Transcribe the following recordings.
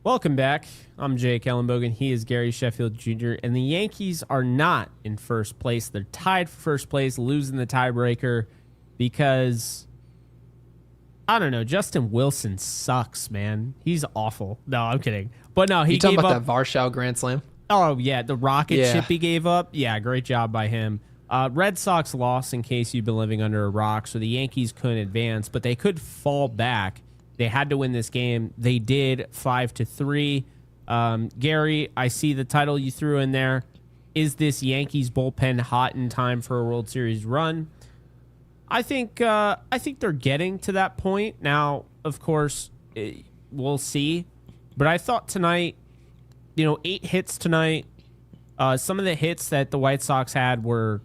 Welcome back. I'm Jake Ellenbogen. He is Gary Sheffield Jr. And the Yankees are not in first place. They're tied for first place, losing the tiebreaker because, I don't know, Justin Wilson sucks, man. He's awful. No, I'm kidding. But no, he You talking gave about up. that Varshau Grand Slam? Oh, yeah, the rocket ship he gave up. Yeah, great job by him. Red Sox lost, in case you've been living under a rock, so the Yankees couldn't advance, but they could fall back. They had to win this game. They did 5-3. Gary, I see the title you threw in there. Is this Yankees bullpen hot in time for a World Series run? I think they're getting to that point. Now, of course, we'll see. But I thought tonight, 8 hits tonight. Some of the hits that the White Sox had were,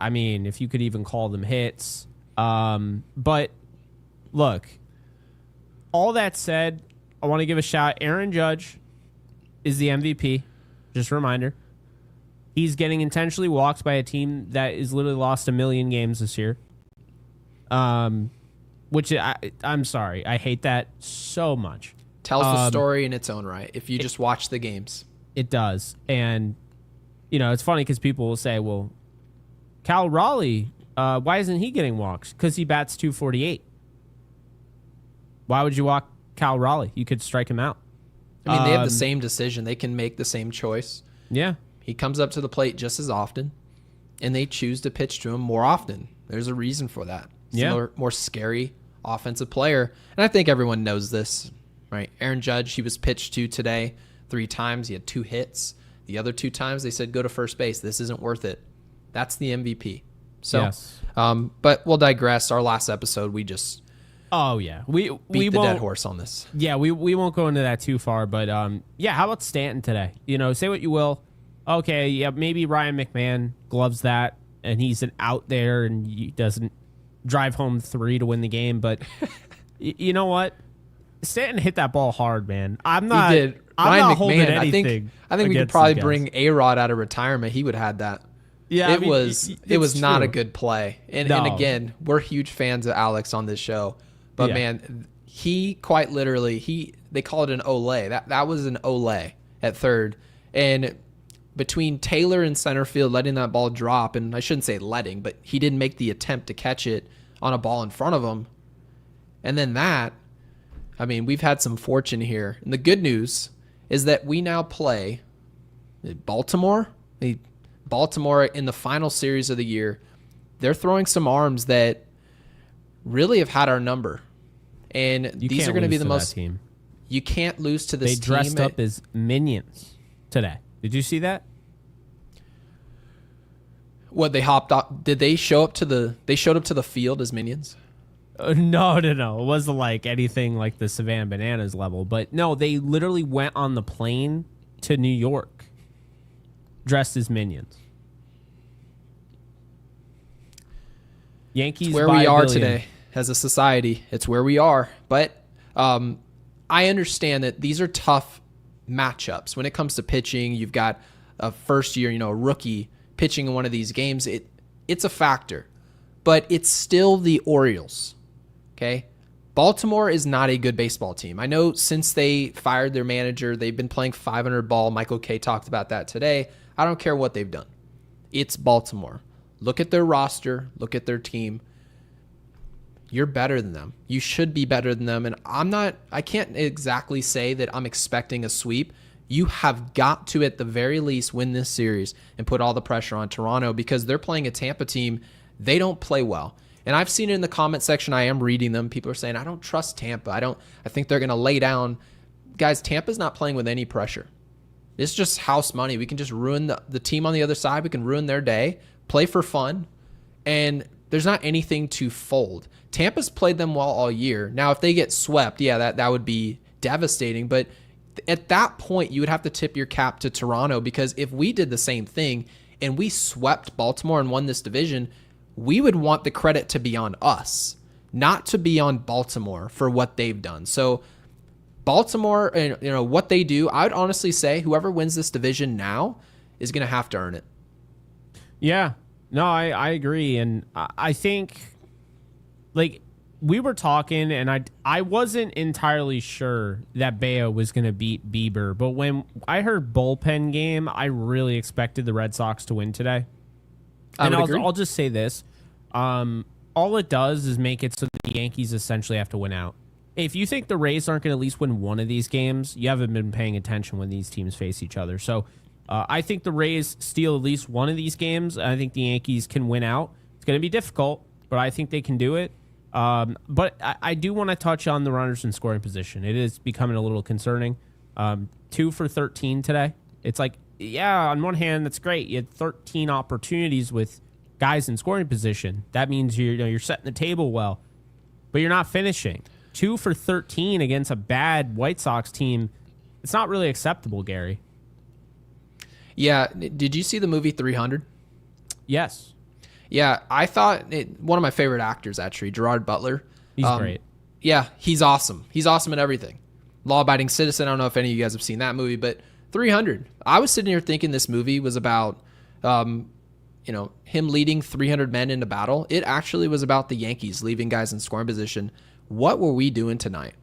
I mean, if you could even call them hits. But look, all that said, I want to give a shout. Aaron Judge is the MVP. Just a reminder. He's getting intentionally walked by a team that has literally lost 1 million games this year. Which I'm sorry. I hate that so much. Tells the story in its own right if you just watch the games. It does. And, it's funny because people will say, well, Cal Raleigh, why isn't he getting walks? Because he bats .248. Why would you walk Cal Raleigh? You could strike him out. I mean, they have the same decision. They can make the same choice. Yeah. He comes up to the plate just as often, and they choose to pitch to him more often. There's a reason for that. More scary offensive player. And I think everyone knows this, right? Aaron Judge, he was pitched to today 3 times. He had 2 hits. The other 2 times they said, go to first base. This isn't worth it. That's the MVP. So, yes. But we'll digress. Our last episode, we just... Oh, yeah. We beat the dead horse on this. Yeah, we won't go into that too far. But, how about Stanton today? Say what you will. Okay, yeah, maybe Ryan McMahon gloves that, and he's an out there, and he doesn't drive home 3 to win the game. But you know what? Stanton hit that ball hard, man. I'm not. He did. I'm Ryan not McMahon, holding anything. I think we could probably bring A-Rod out of retirement. He would have had that. Yeah, it was not a good play. And again, we're huge fans of Alex on this show. But man, he quite literally, they call it an Olay. That was an Olay at third. And between Taylor and center field letting that ball drop, and I shouldn't say letting, but he didn't make the attempt to catch it on a ball in front of him. And then we've had some fortune here. And the good news is that we now play Baltimore. Baltimore in the final series of the year. They're throwing some arms that really have had our number. And these are going to be the most team. You can't lose to this team. They dressed up as minions today. Did you see that? What, they hopped up? Did they show up to they showed up to the field as minions? No. It wasn't like anything like the Savannah Bananas level. But no, they literally went on the plane to New York dressed as minions. Yankees it's where we are today as a society. It's where we are. But I understand that these are tough matchups. When it comes to pitching, you've got a first year, a rookie pitching in one of these games. It's a factor. But it's still the Orioles. Okay? Baltimore is not a good baseball team. I know since they fired their manager, they've been playing 500 ball. Michael Kay talked about that today. I don't care what they've done. It's Baltimore. Look at their roster. Look at their team. You're better than them. You should be better than them. And I can't exactly say that I'm expecting a sweep. You have got to, at the very least, win this series and put all the pressure on Toronto because they're playing a Tampa team. They don't play well. And I've seen it in the comment section. I am reading them. People are saying, I don't trust Tampa. I think they're going to lay down. Guys, Tampa's not playing with any pressure. It's just house money. We can just ruin the team on the other side. We can ruin their day, play for fun, and there's not anything to fold. Tampa's played them well all year. Now, if they get swept, that would be devastating. But at that point, you would have to tip your cap to Toronto because if we did the same thing and we swept Baltimore and won this division, we would want the credit to be on us, not to be on Baltimore for what they've done. So Baltimore, what they do, I would honestly say whoever wins this division now is going to have to earn it. Yeah. No, I agree. And I think, we were talking, and I wasn't entirely sure that Bayo was going to beat Bieber, but when I heard bullpen game, I really expected the Red Sox to win today. And I'll just say this. All it does is make it so the Yankees essentially have to win out. If you think the Rays aren't going to at least win one of these games, you haven't been paying attention when these teams face each other. So I think the Rays steal at least one of these games. I think the Yankees can win out. It's going to be difficult, but I think they can do it. But I do want to touch on the runners in scoring position. It is becoming a little concerning. 2 for 13 today. It's like, yeah, on one hand, that's great. You had 13 opportunities with guys in scoring position. That means you're setting the table well, but you're not finishing. 2 for 13 against a bad White Sox team. It's not really acceptable, Gary. Yeah. Did you see the movie 300? Yes. Yeah, I thought one of my favorite actors, actually, Gerard Butler. He's great. Yeah, he's awesome. He's awesome in everything. Law-Abiding Citizen, I don't know if any of you guys have seen that movie, but 300. I was sitting here thinking this movie was about, him leading 300 men into battle. It actually was about the Yankees leaving guys in scoring position. What were we doing tonight?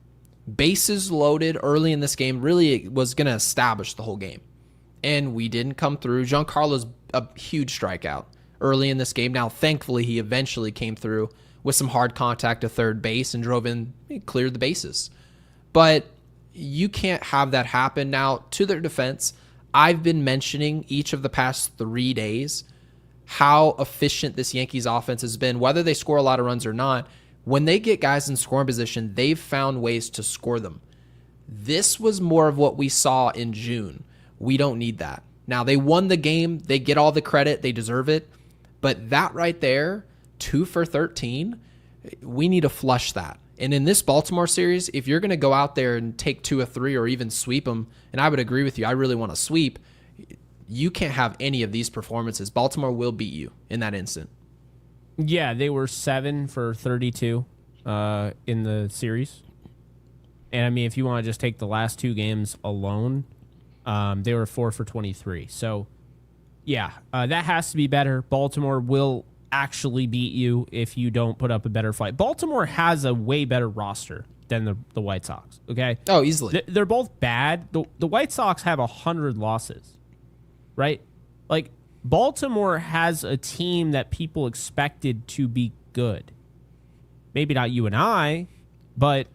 Bases loaded early in this game really was going to establish the whole game. And we didn't come through. Giancarlo's a huge strikeout early in this game. Now, thankfully, he eventually came through with some hard contact to third base and drove in, cleared the bases. But you can't have that happen. Now, to their defense, I've been mentioning each of the past 3 days how efficient this Yankees offense has been, whether they score a lot of runs or not. When they get guys in scoring position, they've found ways to score them. This was more of what we saw in June. We don't need that. Now, they won the game. They get all the credit. They deserve it. But that right there, 2 for 13, we need to flush that. And in this Baltimore series, if you're going to go out there and take 2 or 3 or even sweep them, and I would agree with you, I really want to sweep, you can't have any of these performances. Baltimore will beat you in that instant. Yeah, they were 7 for 32 in the series. And, I mean, if you want to just take the last 2 games alone, they were 4 for 23. So, yeah, that has to be better. Baltimore will actually beat you if you don't put up a better fight. Baltimore has a way better roster than the White Sox, okay? Oh, easily. They're both bad. The White Sox have 100 losses, right? Like, Baltimore has a team that people expected to be good. Maybe not you and I, but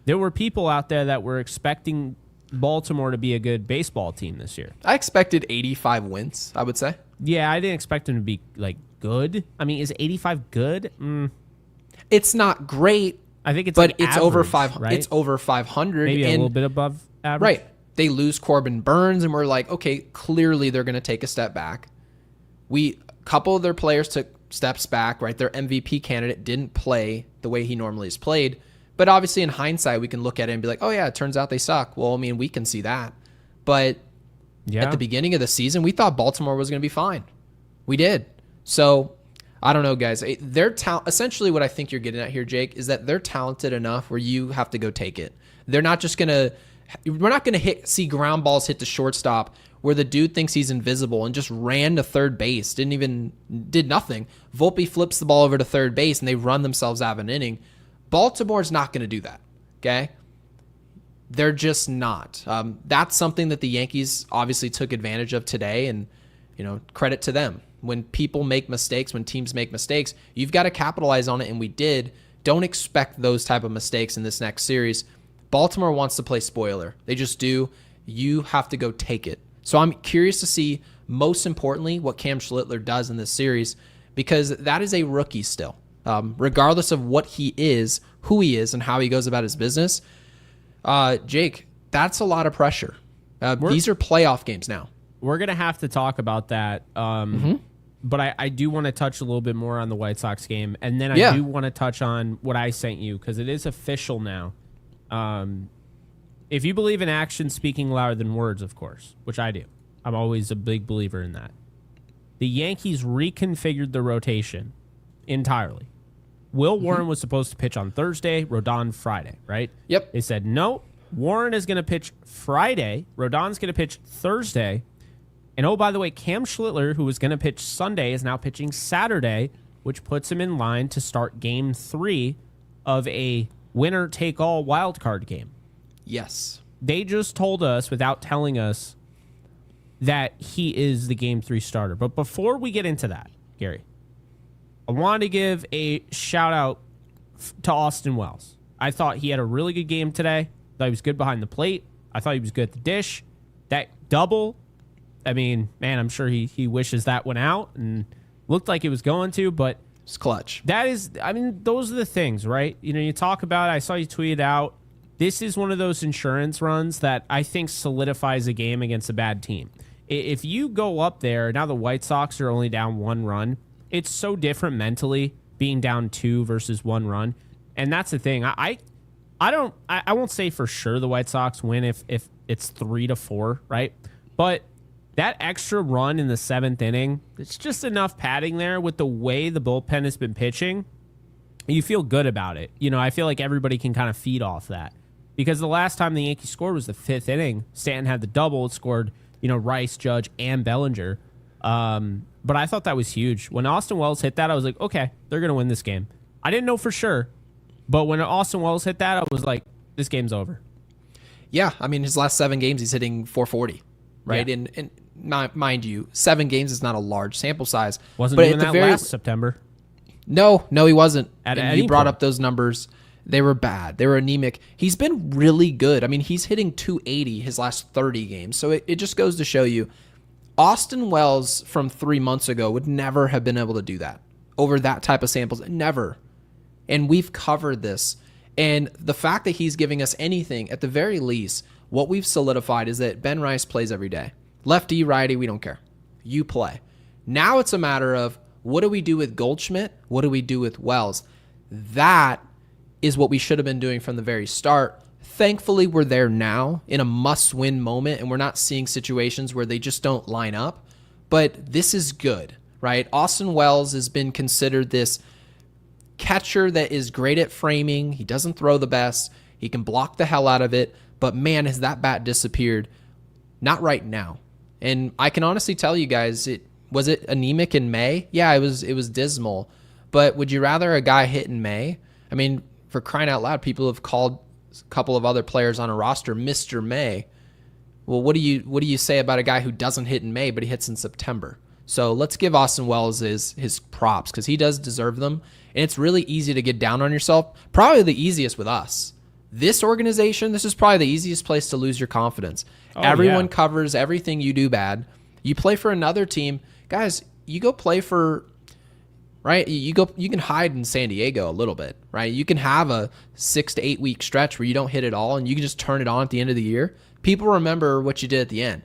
there were people out there that were expecting Baltimore to be a good baseball team this year. I expected 85 wins, I would say. Yeah, I didn't expect them to be, like, good. I mean, is 85 good? It's not great. I think it's but like it's average, over 500. right? It's over 500. Maybe a little bit above average. Right. They lose Corbin Burns, and we're like, okay, clearly they're going to take a step back. A couple of their players took steps back, right? Their MVP candidate didn't play the way he normally has played. But obviously, in hindsight, we can look at it and be like, oh, yeah, it turns out they suck. Well, I mean, we can see that. But at the beginning of the season, we thought Baltimore was going to be fine. We did. So, I don't know, guys. They're essentially what I think you're getting at here, Jake, is that they're talented enough where you have to go take it. They're not just going to – we're not going to see ground balls hit the shortstop where the dude thinks he's invisible and just ran to third base, did nothing. Volpe flips the ball over to third base, and they run themselves out of an inning. Baltimore's not going to do that, okay? They're just not. That's something that the Yankees obviously took advantage of today, and credit to them. When people make mistakes, when teams make mistakes, you've got to capitalize on it, and we did. Don't expect those type of mistakes in this next series. Baltimore wants to play spoiler. They just do. You have to go take it. So I'm curious to see, most importantly, what Cam Schlittler does in this series, because that is a rookie still. Regardless of what he is, who he is, and how he goes about his business, Jake, that's a lot of pressure. These are playoff games now. We're going to have to talk about that. But I do want to touch a little bit more on the White Sox game. And then I do want to touch on what I sent you, because it is official now. If you believe in action speaking louder than words, of course, which I do. I'm always a big believer in that. The Yankees reconfigured the rotation entirely. Will Warren was supposed to pitch on Thursday, Rodon Friday, right? Yep. They said, no, Warren is going to pitch Friday, Rodon's going to pitch Thursday, and oh, by the way, Cam Schlittler, who was going to pitch Sunday, is now pitching Saturday, which puts him in line to start Game 3 of a winner-take-all wild card game. Yes. They just told us, without telling us, that he is the Game 3 starter. But before we get into that, Gary, I want to give a shout-out to Austin Wells. I thought he had a really good game today. I thought he was good behind the plate. I thought he was good at the dish. That double, I mean, man, I'm sure he wishes that went out and looked like it was going to, but it's clutch. That is, I mean, those are the things, right? You know, you talk about, I saw you tweet out, this is one of those insurance runs that I think solidifies a game against a bad team. If you go up there, now the White Sox are only down 1 run. It's so different mentally being down 2 versus 1 run. And that's the thing. I won't say for sure the White Sox win if it's 3-4, right? But that extra run in the 7th inning, it's just enough padding there with the way the bullpen has been pitching. You feel good about it. You know, I feel like everybody can kind of feed off that. Because the last time the Yankees scored was the 5th inning. Stanton had the double. It scored, Rice, Judge, and Bellinger. But I thought that was huge. When Austin Wells hit that, I was like, okay, they're going to win this game. I didn't know for sure. But when Austin Wells hit that, I was like, this game's over. Yeah, I mean, his last 7 games, he's hitting 440, right? Yeah. And mind you, 7 games is not a large sample size. Wasn't but doing that last September. No, he wasn't. And you brought up those numbers. They were bad. They were anemic. He's been really good. I mean, he's hitting 280 his last 30 games. So it just goes to show you, Austin Wells from 3 months ago would never have been able to do that over that type of samples. Never. And we've covered this. And the fact that he's giving us anything, at the very least, what we've solidified is that Ben Rice plays every day. Lefty, righty, we don't care. You play. Now it's a matter of, what do we do with Goldschmidt? What do we do with Wells? That is what we should have been doing from the very start. Thankfully, we're there now in a must-win moment, and we're not seeing situations where they just don't line up. But this is good, right? Austin Wells has been considered this catcher that is great at framing. He doesn't throw the best. He can block the hell out of it. But man, has that bat disappeared. Not right now. And I can honestly tell you guys, was it anemic in May? Yeah, it was dismal. But would you rather a guy hit in May? I mean, for crying out loud, people have called a couple of other players on a roster Mr. May. Well, what do you say about a guy who doesn't hit in May but he hits in September? So let's give Austin Wells his props, because he does deserve them. And it's really easy to get down on yourself. Probably the easiest with us. This organization, this is probably the easiest place to lose your confidence. Everyone covers everything you do bad. You play for another team. Guys, you go play for, right? You can hide in San Diego a little bit, right? You can have a 6 to 8 week stretch where you don't hit it all and you can just turn it on at the end of the year. People remember what you did at the end.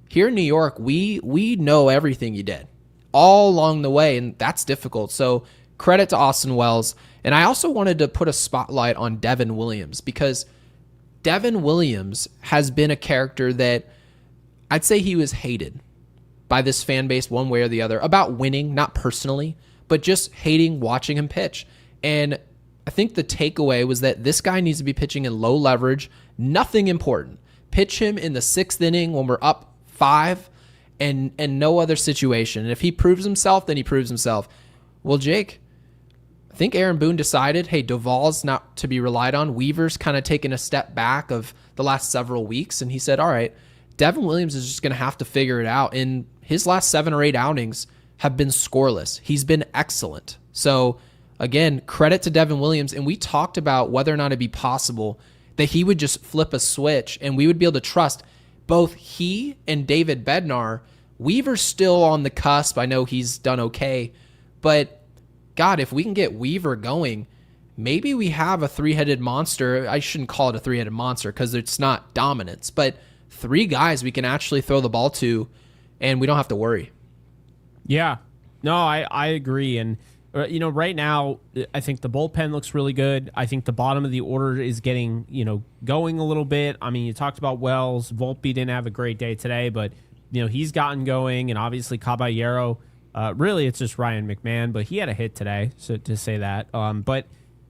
Here in New York, we know everything you did all along the way, and that's difficult. So credit to Austin Wells. And I also wanted to put a spotlight on Devin Williams, because Devin Williams has been a character that I'd say he was hated by this fan base one way or the other about winning, not personally, but just hating watching him pitch. And I think the takeaway was that this guy needs to be pitching in low leverage, nothing important. Pitch him in the 6th inning when we're up 5 and no other situation. And if he proves himself, then he proves himself. Well, Jake, I think Aaron Boone decided, hey, Duvall's not to be relied on. Weaver's kind of taken a step back of the last several weeks. And he said, all right, Devin Williams is just going to have to figure it out. And his last 7 or 8 outings have been scoreless. He's been excellent. So again, credit to Devin Williams. And we talked about whether or not it'd be possible that he would just flip a switch and we would be able to trust both he and David Bednar. Weaver's still on the cusp. I know he's done okay, but God, if we can get Weaver going, maybe we have a 3-headed monster. I shouldn't call it a 3-headed monster because it's not dominance, but 3 guys we can actually throw the ball to and we don't have to worry. Yeah, no, I agree. And, right now, I think the bullpen looks really good. I think the bottom of the order is getting, going a little bit. I mean, you talked about Wells. Volpe didn't have a great day today, but, he's gotten going. And obviously Caballero, really it's just Ryan McMahon, but he had a hit today, so to say that. But,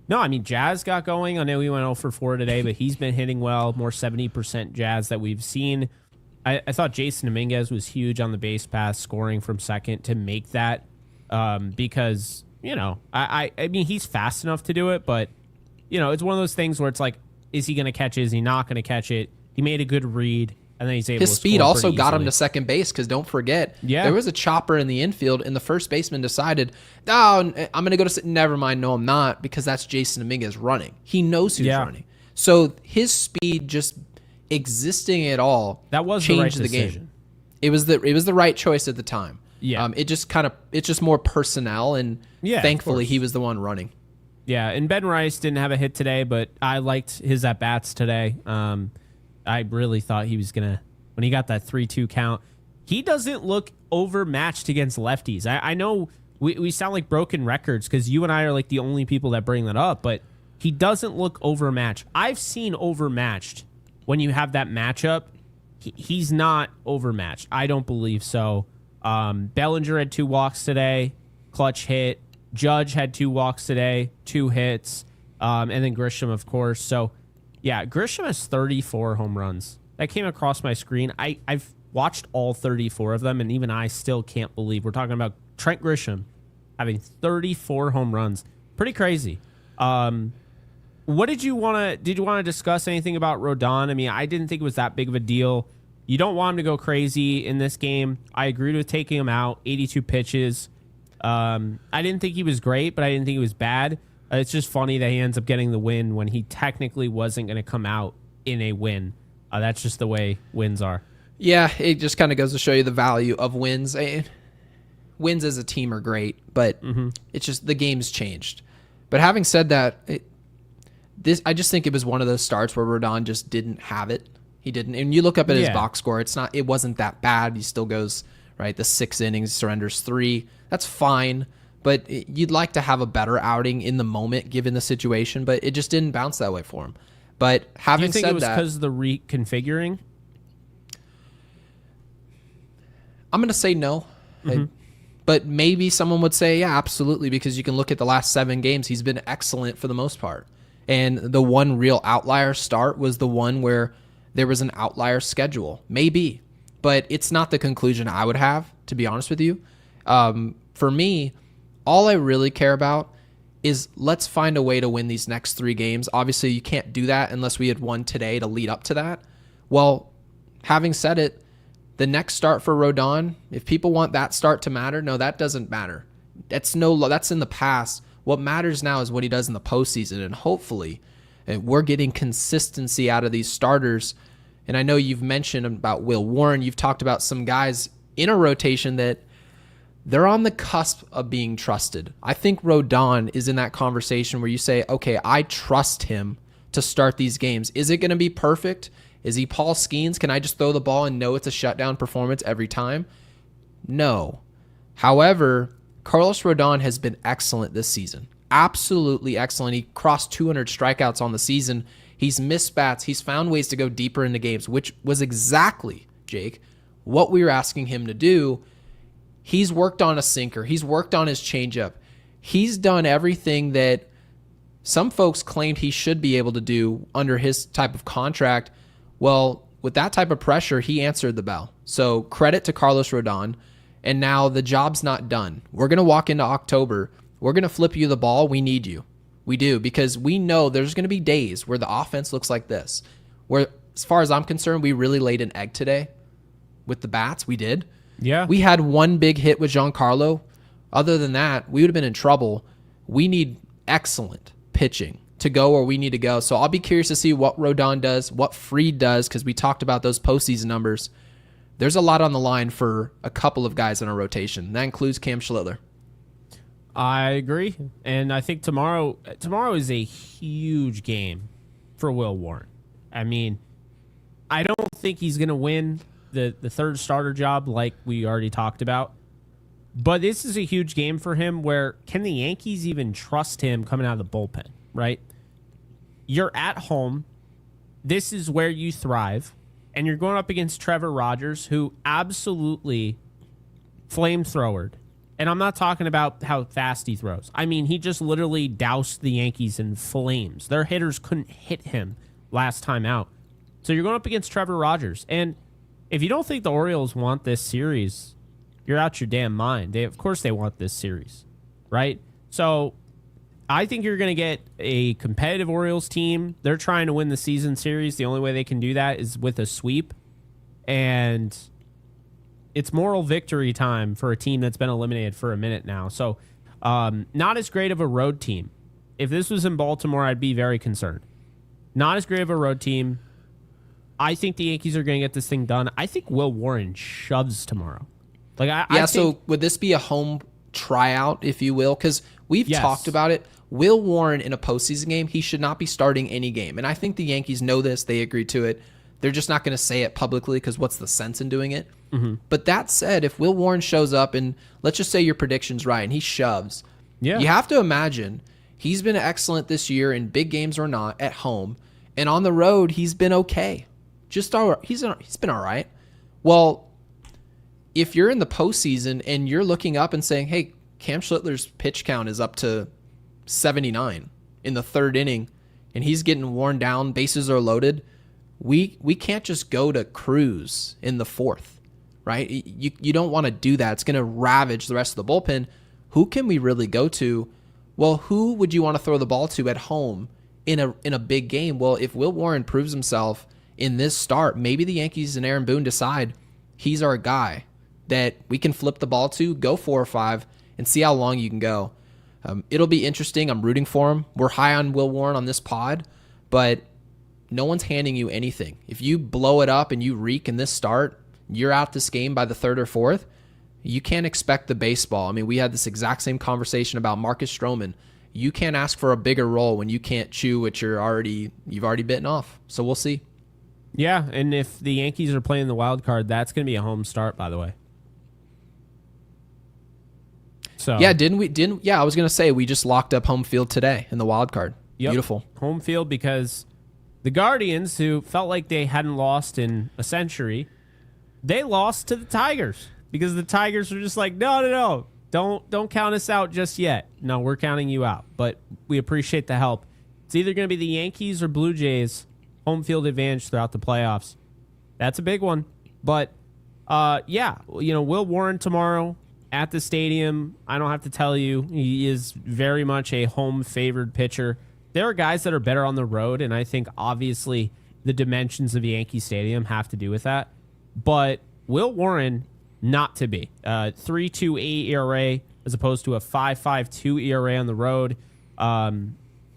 no, I mean, Jazz got going. I know he went 0 for 4 today, but he's been hitting well, more 70% Jazz that we've seen. I thought Jason Dominguez was huge on the base pass, scoring from second to make that because, I mean, he's fast enough to do it, but it's one of those things where it's like, is he going to catch it? Is he not going to catch it? He made a good read, and then he's able to score. His speed also got him easily. to second base, because don't forget, there was a chopper in the infield, and the first baseman decided, oh, I'm going to go to never mind, no, I'm not, because that's Jason Dominguez running. He knows who's running. So his speed just existing at all changed the game. It was the right choice at the time. Yeah. It's just more personnel, and thankfully he was the one running. Yeah, and Ben Rice didn't have a hit today, but I liked his at-bats today. I really thought he was going to, when he got that 3-2 count, he doesn't look overmatched against lefties. I know we sound like broken records because you and I are like the only people that bring that up, but he doesn't look overmatched. I've seen overmatched when you have that matchup. He's not overmatched. I don't believe so. Bellinger had 2 walks today, clutch hit. Judge had 2 walks today, 2 hits, and then Grisham, of course. So, yeah, Grisham has 34 home runs. That came across my screen. I've watched all 34 of them, and even I still can't believe we're talking about Trent Grisham having 34 home runs. Pretty crazy. What did you want to discuss anything about Rodon? I mean, I didn't think it was that big of a deal. You don't want him to go crazy in this game. I agreed with taking him out, 82 pitches. I didn't think he was great, but I didn't think he was bad. It's just funny that he ends up getting the win when he technically wasn't going to come out in a win. That's just the way wins are. Yeah, it just kind of goes to show you the value of wins. Wins as a team are great, but it's just the game's changed. But having said that, I just think it was one of those starts where Rodon just didn't have it. He didn't. And you look up at his box score, it wasn't that bad. He still goes, right, the 6 innings, surrenders 3. That's fine. But you'd like to have a better outing in the moment, given the situation. But it just didn't bounce that way for him. But having said that, do you think it was because of the reconfiguring? I'm going to say no. But maybe someone would say, yeah, absolutely, because you can look at the last 7 games. He's been excellent for the most part. And the one real outlier start was the one where there was an outlier schedule. Maybe. But it's not the conclusion I would have, to be honest with you. For me, all I really care about is let's find a way to win these next 3 games. Obviously, you can't do that unless we had won today to lead up to that. Well, having said it, the next start for Rodon, if people want that start to matter, no, that doesn't matter. That's in the past. What matters now is what he does in the postseason, and hopefully we're getting consistency out of these starters. And I know you've mentioned about Will Warren. You've talked about some guys in a rotation that they're on the cusp of being trusted. I think Rodon is in that conversation where you say, okay, I trust him to start these games. Is it going to be perfect? Is he Paul Skeens? Can I just throw the ball and know it's a shutdown performance every time? No. However, Carlos Rodon has been excellent this season. Absolutely excellent. He crossed 200 strikeouts on the season. He's missed bats. He's found ways to go deeper into games, which was exactly, Jake, what we were asking him to do. He's worked on a sinker. He's worked on his changeup. He's done everything that some folks claimed he should be able to do under his type of contract. Well, with that type of pressure, he answered the bell. So credit to Carlos Rodon. And now the job's not done. We're going to walk into October. We're going to flip you the ball. We need you. We do, because we know there's going to be days where the offense looks like this. Where, as far as I'm concerned, we really laid an egg today with the bats. We did. Yeah. We had one big hit with Giancarlo. Other than that, we would have been in trouble. We need excellent pitching to go where we need to go. So I'll be curious to see what Rodon does, what Fried does, because we talked about those postseason numbers. There's a lot on the line for a couple of guys in our rotation. That includes Cam Schlittler. I agree. And I think tomorrow is a huge game for Will Warren. I mean, I don't think he's going to win the third starter job like we already talked about. But this is a huge game for him where can the Yankees even trust him coming out of the bullpen, right? You're at home. This is where you thrive. And you're going up against Trevor Rogers, who absolutely flamethrowered. And I'm not talking about how fast he throws. I mean, he just literally doused the Yankees in flames. Their hitters couldn't hit him last time out. So you're going up against Trevor Rogers. And if you don't think the Orioles want this series, you're out your damn mind. Of course they want this series, right? So I think you're going to get a competitive Orioles team. They're trying to win the season series. The only way they can do that is with a sweep. And it's moral victory time for a team that's been eliminated for a minute now. So not as great of a road team. If this was in Baltimore, I'd be very concerned. Not as great of a road team. I think the Yankees are going to get this thing done. I think Will Warren shoves tomorrow. So would this be a home tryout, if you will? Because we've talked about it. Will Warren in a postseason game, he should not be starting any game. And I think the Yankees know this. They agree to it. They're just not going to say it publicly because what's the sense in doing it? Mm-hmm. But that said, if Will Warren shows up and let's just say your prediction's right and he shoves, you have to imagine he's been excellent this year in big games or not at home. And on the road, he's been okay. He's been all right. Well, if you're in the postseason and you're looking up and saying, hey, Cam Schlittler's pitch count is up to 79 in the third inning and he's getting worn down, bases are loaded, we can't just go to cruise in the fourth, right? You don't want to do that. It's going to ravage the rest of the bullpen. Who can we really go to? Well, who would you want to throw the ball to at home in a big game? Well, if Will Warren proves himself in this start, maybe the Yankees and Aaron Boone decide he's our guy that we can flip the ball to, go 4 or 5, and see how long you can go. It'll be interesting. I'm rooting for him. We're high on Will Warren on this pod, but no one's handing you anything. If you blow it up and you reek in this start, you're out this game by the third or fourth. You can't expect the baseball. I mean, we had this exact same conversation about Marcus Stroman. You can't ask for a bigger role when you can't chew what you've already bitten off. So we'll see. Yeah, and if the Yankees are playing the wild card, that's going to be a home start, by the way. So yeah, I was going to say we just locked up home field today in the wild card. Yep. Beautiful. Home field because the Guardians, who felt like they hadn't lost in a century, they lost to the Tigers because the Tigers were just like, no. Don't count us out just yet. No, we're counting you out, but we appreciate the help. It's either going to be the Yankees or Blue Jays home field advantage throughout the playoffs. That's a big one. But, Will Warren tomorrow at the stadium, I don't have to tell you, he is very much a home-favored pitcher. There are guys that are better on the road, and I think, obviously, the dimensions of Yankee Stadium have to do with that. But Will Warren, not to be. 3.28 ERA as opposed to a 5.52 ERA on the road.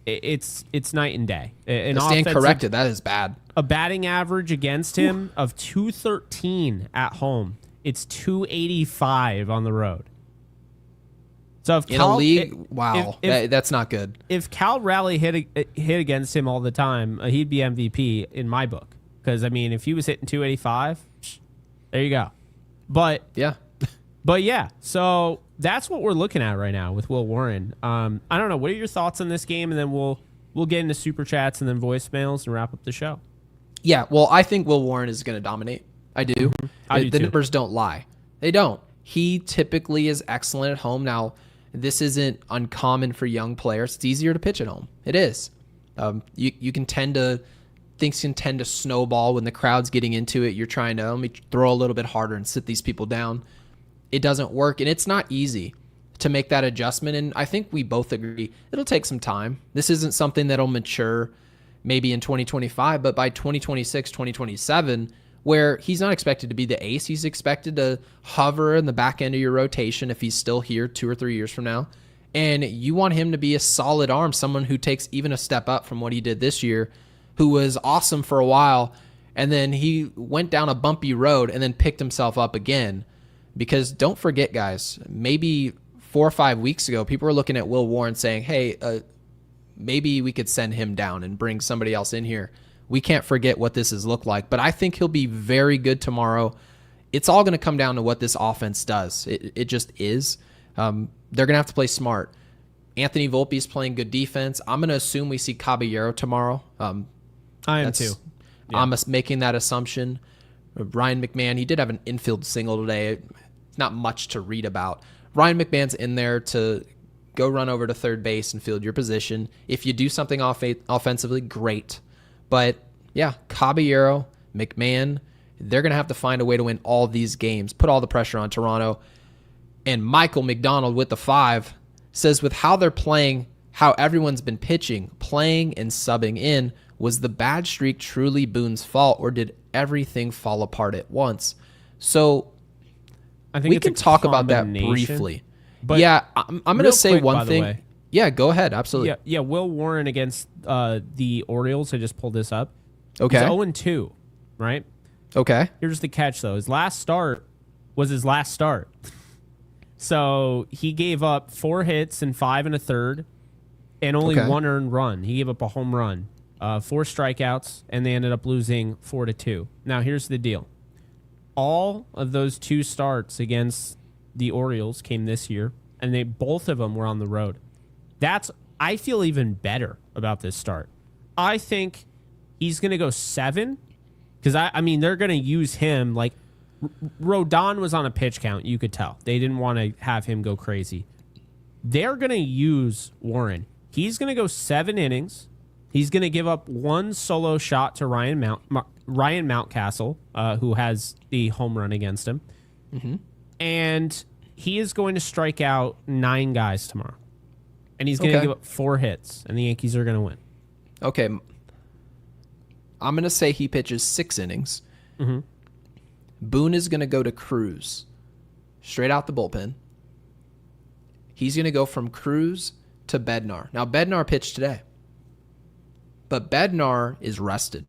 It's night and day. I stand corrected. That is bad. A batting average against him of 213 at home. It's 285 on the road. So if in a league, that's not good. If Cal Raleigh hit against him all the time, he'd be MVP in my book. Because if he was hitting 285, there you go. But yeah, so that's what we're looking at right now with Will Warren. I don't know. What are your thoughts on this game? And then we'll get into super chats and then voicemails and wrap up the show. Yeah, well, I think Will Warren is going to dominate. I do. Mm-hmm. I do the too. Numbers don't lie. They don't. He typically is excellent at home. Now, this isn't uncommon for young players. It's easier to pitch at home. It is. Things can tend to snowball when the crowd's getting into it. You're trying to, let me throw a little bit harder and sit these people down. It doesn't work, and it's not easy to make that adjustment, and I think we both agree it'll take some time. This isn't something that'll mature maybe in 2025, but by 2026, 2027, where he's not expected to be the ace. He's expected to hover in the back end of your rotation if he's still here 2 or 3 years from now. And you want him to be a solid arm, someone who takes even a step up from what he did this year, who was awesome for a while, and then he went down a bumpy road and then picked himself up again. Because don't forget, guys, maybe 4 or 5 weeks ago, people were looking at Will Warren saying, hey, maybe we could send him down and bring somebody else in here. We can't forget what this has looked like. But I think he'll be very good tomorrow. It's all going to come down to what this offense does. It just is. They're going to have to play smart. Anthony Volpe is playing good defense. I'm going to assume we see Caballero tomorrow. I am too. Yeah. I'm making that assumption. Ryan McMahon, he did have an infield single today. It's not much to read about. Ryan McMahon's in there to go run over to third base and field your position. If you do something offensively, great. But yeah, Caballero, McMahon, they're going to have to find a way to win all these games, put all the pressure on Toronto. And Michael McDonald with the 5 says with how they're playing, how everyone's been pitching, playing, and subbing in. Was the bad streak truly Boone's fault, or did everything fall apart at once? So I think we can talk about that briefly. But yeah, I'm going to say one thing. Yeah, go ahead. Absolutely. Yeah. Will Warren against the Orioles. I just pulled this up. Okay. He's 0-2, right? Okay. Here's the catch, though. His last start was his last start. So he gave up 4 hits and 5 1/3 and only 1 earned run. He gave up a home run, 4 strikeouts, and they ended up losing 4-2. Now, here's the deal. All of those 2 starts against the Orioles came this year, and both of them were on the road. I feel even better about this start. I think he's going to go 7 because, I mean, they're going to use him. Like, Rodon was on a pitch count. You could tell. They didn't want to have him go crazy. They're going to use Warren. He's going to go 7 innings. He's going to give up 1 solo shot to Ryan Mountcastle, who has the home run against him. Mm-hmm. And he is going to strike out 9 guys tomorrow. And he's going to give up 4 hits, and the Yankees are going to win. Okay. I'm going to say he pitches 6 innings. Mm-hmm. Boone is going to go to Cruz, straight out the bullpen. He's going to go from Cruz to Bednar. Now, Bednar pitched today, but Bednar is rested.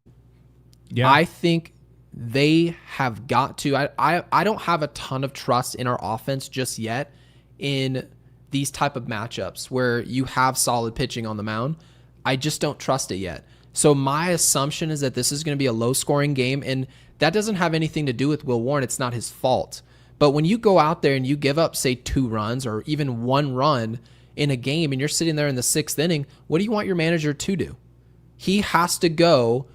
Yeah. I think they have got to. I don't have a ton of trust in our offense just yet in these type of matchups where you have solid pitching on the mound. I just don't trust it yet. So my assumption is that this is going to be a low-scoring game, and that doesn't have anything to do with Will Warren. It's not his fault. But when you go out there and you give up, say, 2 runs or even 1 run in a game and you're sitting there in the 6th inning, what do you want your manager to do? He has to go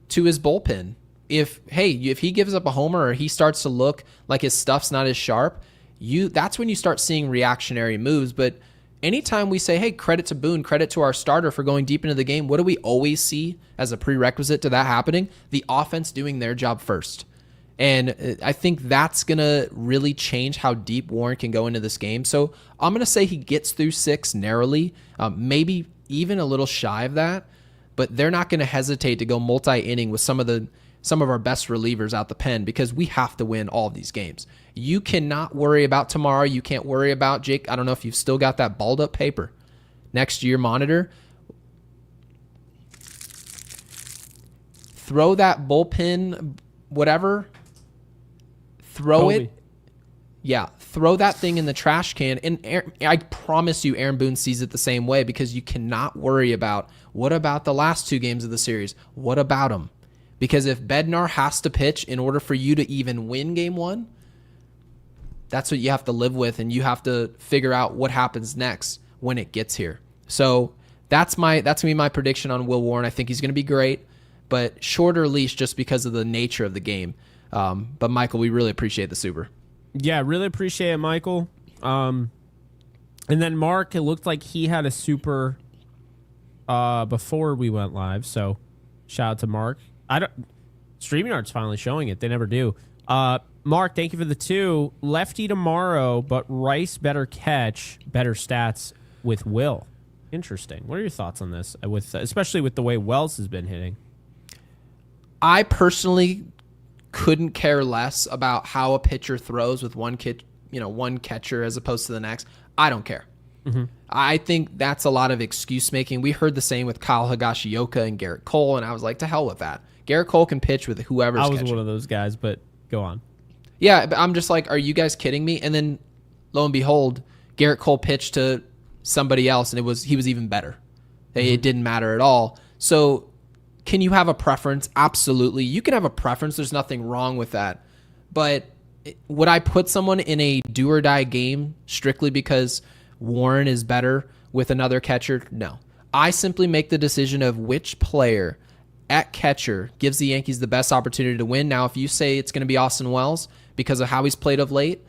to his bullpen. If he gives up a homer or he starts to look like his stuff's not as sharp, that's when you start seeing reactionary moves. But anytime we say, hey, credit to Boone, credit to our starter for going deep into the game, what do we always see as a prerequisite to that happening? The offense doing their job first. And I think that's going to really change how deep Warren can go into this game. So I'm going to say he gets through 6 narrowly, maybe even a little shy of that, but they're not going to hesitate to go multi-inning with some of our best relievers out the pen because we have to win all of these games. You cannot worry about tomorrow. You can't worry about, Jake, I don't know if you've still got that balled up paper next to your monitor. Throw that bullpen, whatever, throw it. Yeah, throw that thing in the trash can. And I promise you Aaron Boone sees it the same way because you cannot worry about, what about the last 2 games of the series? What about them? Because if Bednar has to pitch in order for you to even win game 1, that's what you have to live with, and you have to figure out what happens next when it gets here. So that's going to be my prediction on Will Warren. I think he's going to be great, but shorter leash just because of the nature of the game. But Michael, we really appreciate the super. Yeah, really appreciate it, Michael. And then Mark, it looked like he had a super before we went live, so shout out to Mark. StreamYard's finally showing it. They never do. Mark, thank you for the 2. Lefty tomorrow, but Rice better catch, better stats with Will. Interesting. What are your thoughts on this, especially with the way Wells has been hitting? I personally couldn't care less about how a pitcher throws with one catcher as opposed to the next. I don't care. Mm-hmm. I think that's a lot of excuse making. We heard the same with Kyle Higashioka and Garrett Cole, and I was like, to hell with that. Garrett Cole can pitch with whoever's catching. I was one of those guys, but go on. Yeah, but I'm just like, are you guys kidding me? And then, lo and behold, Garrett Cole pitched to somebody else, and he was even better. It didn't matter at all. So can you have a preference? Absolutely. You can have a preference. There's nothing wrong with that. But would I put someone in a do-or-die game strictly because Warren is better with another catcher? No. I simply make the decision of which player at catcher gives the Yankees the best opportunity to win. Now, if you say it's going to be Austin Wells because of how he's played of late,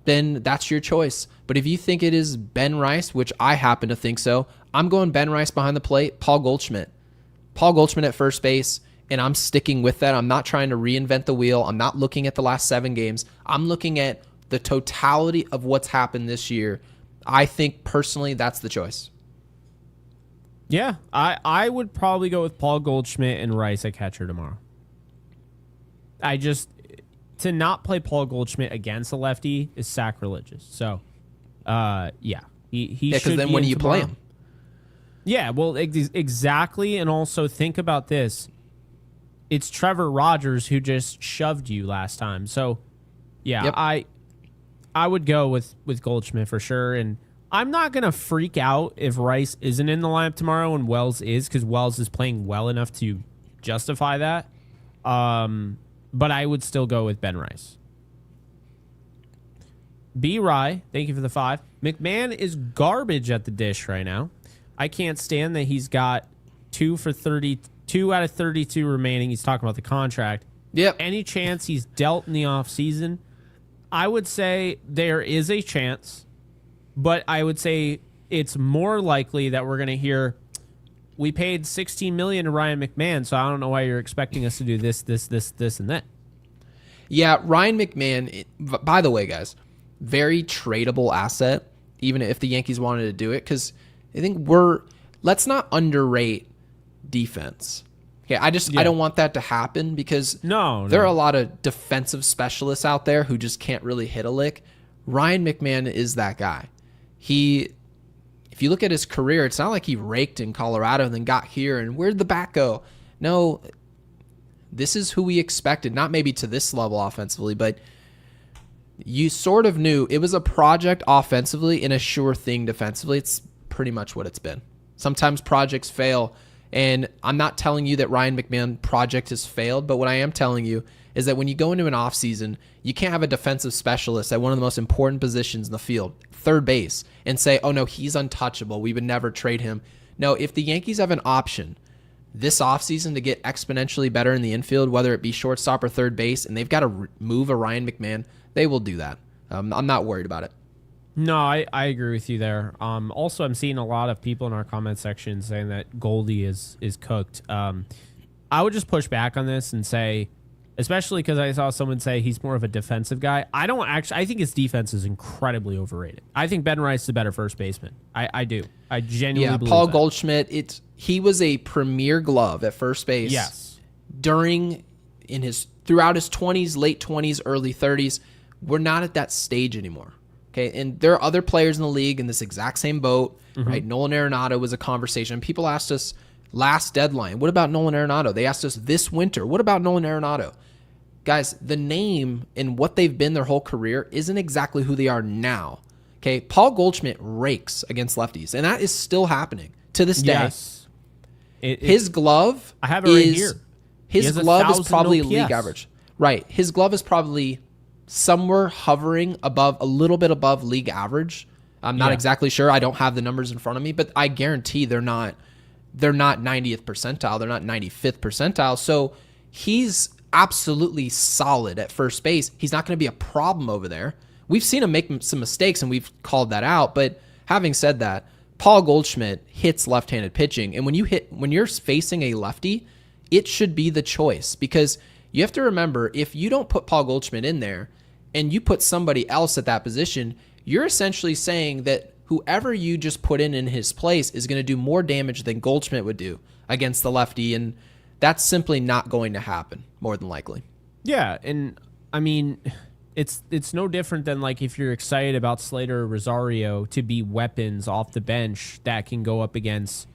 then that's your choice. But if you think it is Ben Rice, which I happen to think so, I'm going Ben Rice behind the plate, Paul Goldschmidt. Paul Goldschmidt at first base, and I'm sticking with that. I'm not trying to reinvent the wheel. I'm not looking at the last 7 games. I'm looking at the totality of what's happened this year. I think, personally, that's the choice. Yeah, I would probably go with Paul Goldschmidt and Rice at catcher tomorrow. To not play Paul Goldschmidt against a lefty is sacrilegious. So, yeah, he Yeah, should. because then be when in do you play tomorrow. him? Yeah, well, exactly, and also think about this. It's Trevor Rogers who just shoved you last time. So, yeah, Yep. I would go with Goldschmidt for sure, and I'm not gonna freak out if Rice isn't in the lineup tomorrow and Wells is, because Wells is playing well enough to justify that. But I would still go with Ben Rice. B. Rye, thank you for the 5. McMahon is garbage at the dish right now. I can't stand that he's got 2 out of 32 remaining. He's talking about the contract. Yep. Any chance he's dealt in the offseason? I would say there is a chance, but I would say it's more likely that we're going to hear, we paid $16 million to Ryan McMahon, so I don't know why you're expecting us to do this, and that. Yeah, Ryan McMahon, by the way, guys, very tradable asset, even if the Yankees wanted to do it, because I think let's not underrate defense. Okay, I don't want that to happen, because there are a lot of defensive specialists out there who just can't really hit a lick. Ryan McMahon is that guy. If you look at his career, it's not like he raked in Colorado and then got here and where'd the bat go? No, this is who we expected, not maybe to this level offensively, but you sort of knew it was a project offensively and a sure thing defensively. It's pretty much what it's been. Sometimes projects fail, and I'm not telling you that Ryan McMahon project has failed, but what I am telling you is that when you go into an offseason, you can't have a defensive specialist at one of the most important positions in the field, third base, and say, oh no, he's untouchable, we would never trade him. No, if the Yankees have an option this offseason to get exponentially better in the infield, whether it be shortstop or third base, and they've got to move a Ryan McMahon, they will do that. I'm not worried about it. No, I agree with you there. Also, I'm seeing a lot of people in our comment section saying that Goldie is cooked. I would just push back on this and say, especially because I saw someone say he's more of a defensive guy. I think his defense is incredibly overrated. I think Ben Rice is a better first baseman. I do. I genuinely believe Paul that. Goldschmidt, he was a premier glove at first base. Yes. Throughout his 20s, late 20s, early 30s. We're not at that stage anymore. Okay, and there are other players in the league in this exact same boat, right? Nolan Arenado was a conversation. People asked us last deadline, what about Nolan Arenado? They asked us this winter, what about Nolan Arenado? Guys, the name and what they've been their whole career isn't exactly who they are now. Okay, Paul Goldschmidt rakes against lefties, and that is still happening to this day. Yes. His glove, I have it right here. His glove is probably OPS. league average. Right, his glove is probably somewhere hovering a little bit above league average. I'm not exactly sure. I don't have the numbers in front of me, but I guarantee they're not 90th percentile. They're not 95th percentile. So he's absolutely solid at first base. He's not going to be a problem over there. We've seen him make some mistakes, and we've called that out. But having said that, Paul Goldschmidt hits left-handed pitching, and when you're facing a lefty, it should be the choice, because you have to remember, if you don't put Paul Goldschmidt in there and you put somebody else at that position, you're essentially saying that whoever you just put in his place is going to do more damage than Goldschmidt would do against the lefty, and that's simply not going to happen, more than likely. Yeah, and I mean, it's no different than like if you're excited about Slater or Rosario to be weapons off the bench that can go up against,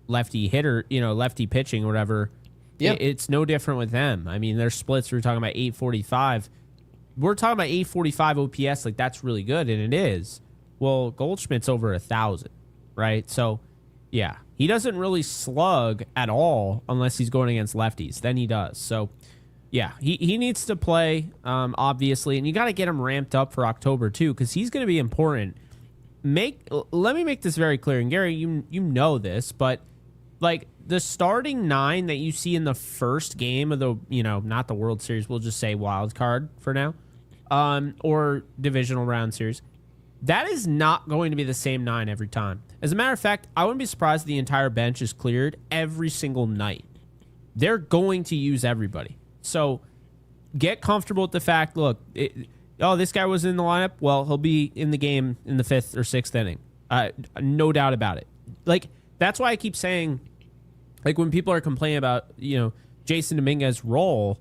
lefty hitter, lefty pitching or whatever. Yeah, it's no different with them. I mean, their splits, we were talking about 845. We're talking about 845 OPS, like that's really good, and it is. Well, Goldschmidt's over 1,000, right? So, yeah, he doesn't really slug at all unless he's going against lefties. Then he does. So, yeah, he needs to play, obviously, and you got to get him ramped up for October too, because he's going to be important. Let me make this very clear, and Gary, you know this, but like the starting 9 that you see in the first game of the, not the World Series, we'll just say wild card for now, or divisional round series, that is not going to be the same 9 every time. As a matter of fact, I wouldn't be surprised if the entire bench is cleared every single night. They're going to use everybody. So get comfortable with the fact, look, this guy was in the lineup. Well, he'll be in the game in the 5th or 6th inning. No doubt about it. Like, That's why I keep saying, like, when people are complaining about, Jason Dominguez's role,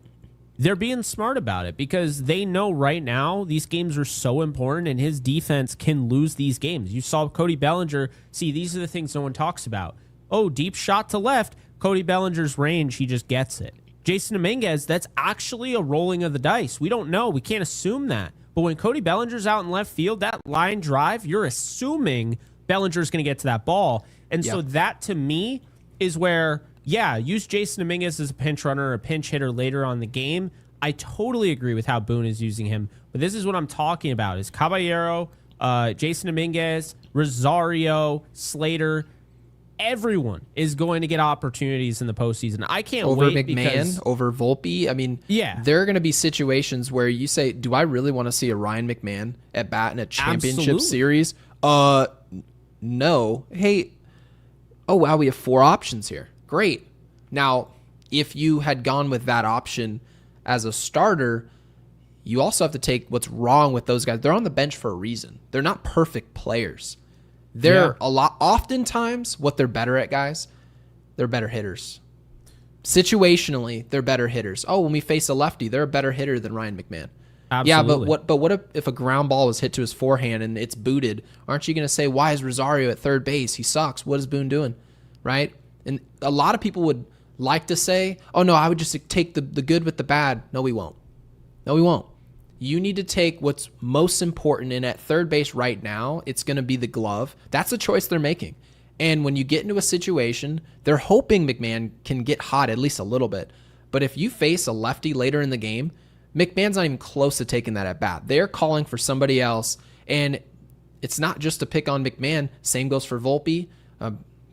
they're being smart about it because they know right now these games are so important and his defense can lose these games. You saw Cody Bellinger. See, these are the things no one talks about. Oh, deep shot to left. Cody Bellinger's range, he just gets it. Jason Dominguez, that's actually a rolling of the dice. We don't know. We can't assume that. But when Cody Bellinger's out in left field, that line drive, you're assuming Bellinger's going to get to that ball. And so that, to me, is where, use Jason Dominguez as a pinch runner or a pinch hitter later on in the game. I totally agree with how Boone is using him. But this is what I'm talking about, is Caballero, Jason Dominguez, Rosario, Slater. Everyone is going to get opportunities in the postseason. I can't over wait McMahon, over Volpe. I mean, there are going to be situations where you say, do I really want to see a Ryan McMahon at bat in a championship series? No. Hey, oh, wow, we have 4 options here. Great. Now, if you had gone with that option as a starter, you also have to take what's wrong with those guys. They're on the bench for a reason. They're not perfect players. They're oftentimes what they're better at, guys, they're better hitters. Situationally, they're better hitters. Oh, when we face a lefty, they're a better hitter than Ryan McMahon. Absolutely. Yeah, but what if a ground ball was hit to his forehand and it's booted? Aren't you going to say, why is Rosario at third base? He sucks. What is Boone doing? Right? And a lot of people would like to say, oh, no, I would just take the good with the bad. No, we won't. You need to take what's most important, and at third base right now, it's going to be the glove. That's a choice they're making. And when you get into a situation, they're hoping McMahon can get hot at least a little bit. But if you face a lefty later in the game, McMahon's not even close to taking that at bat. They're calling for somebody else, and it's not just to pick on McMahon. Same goes for Volpe.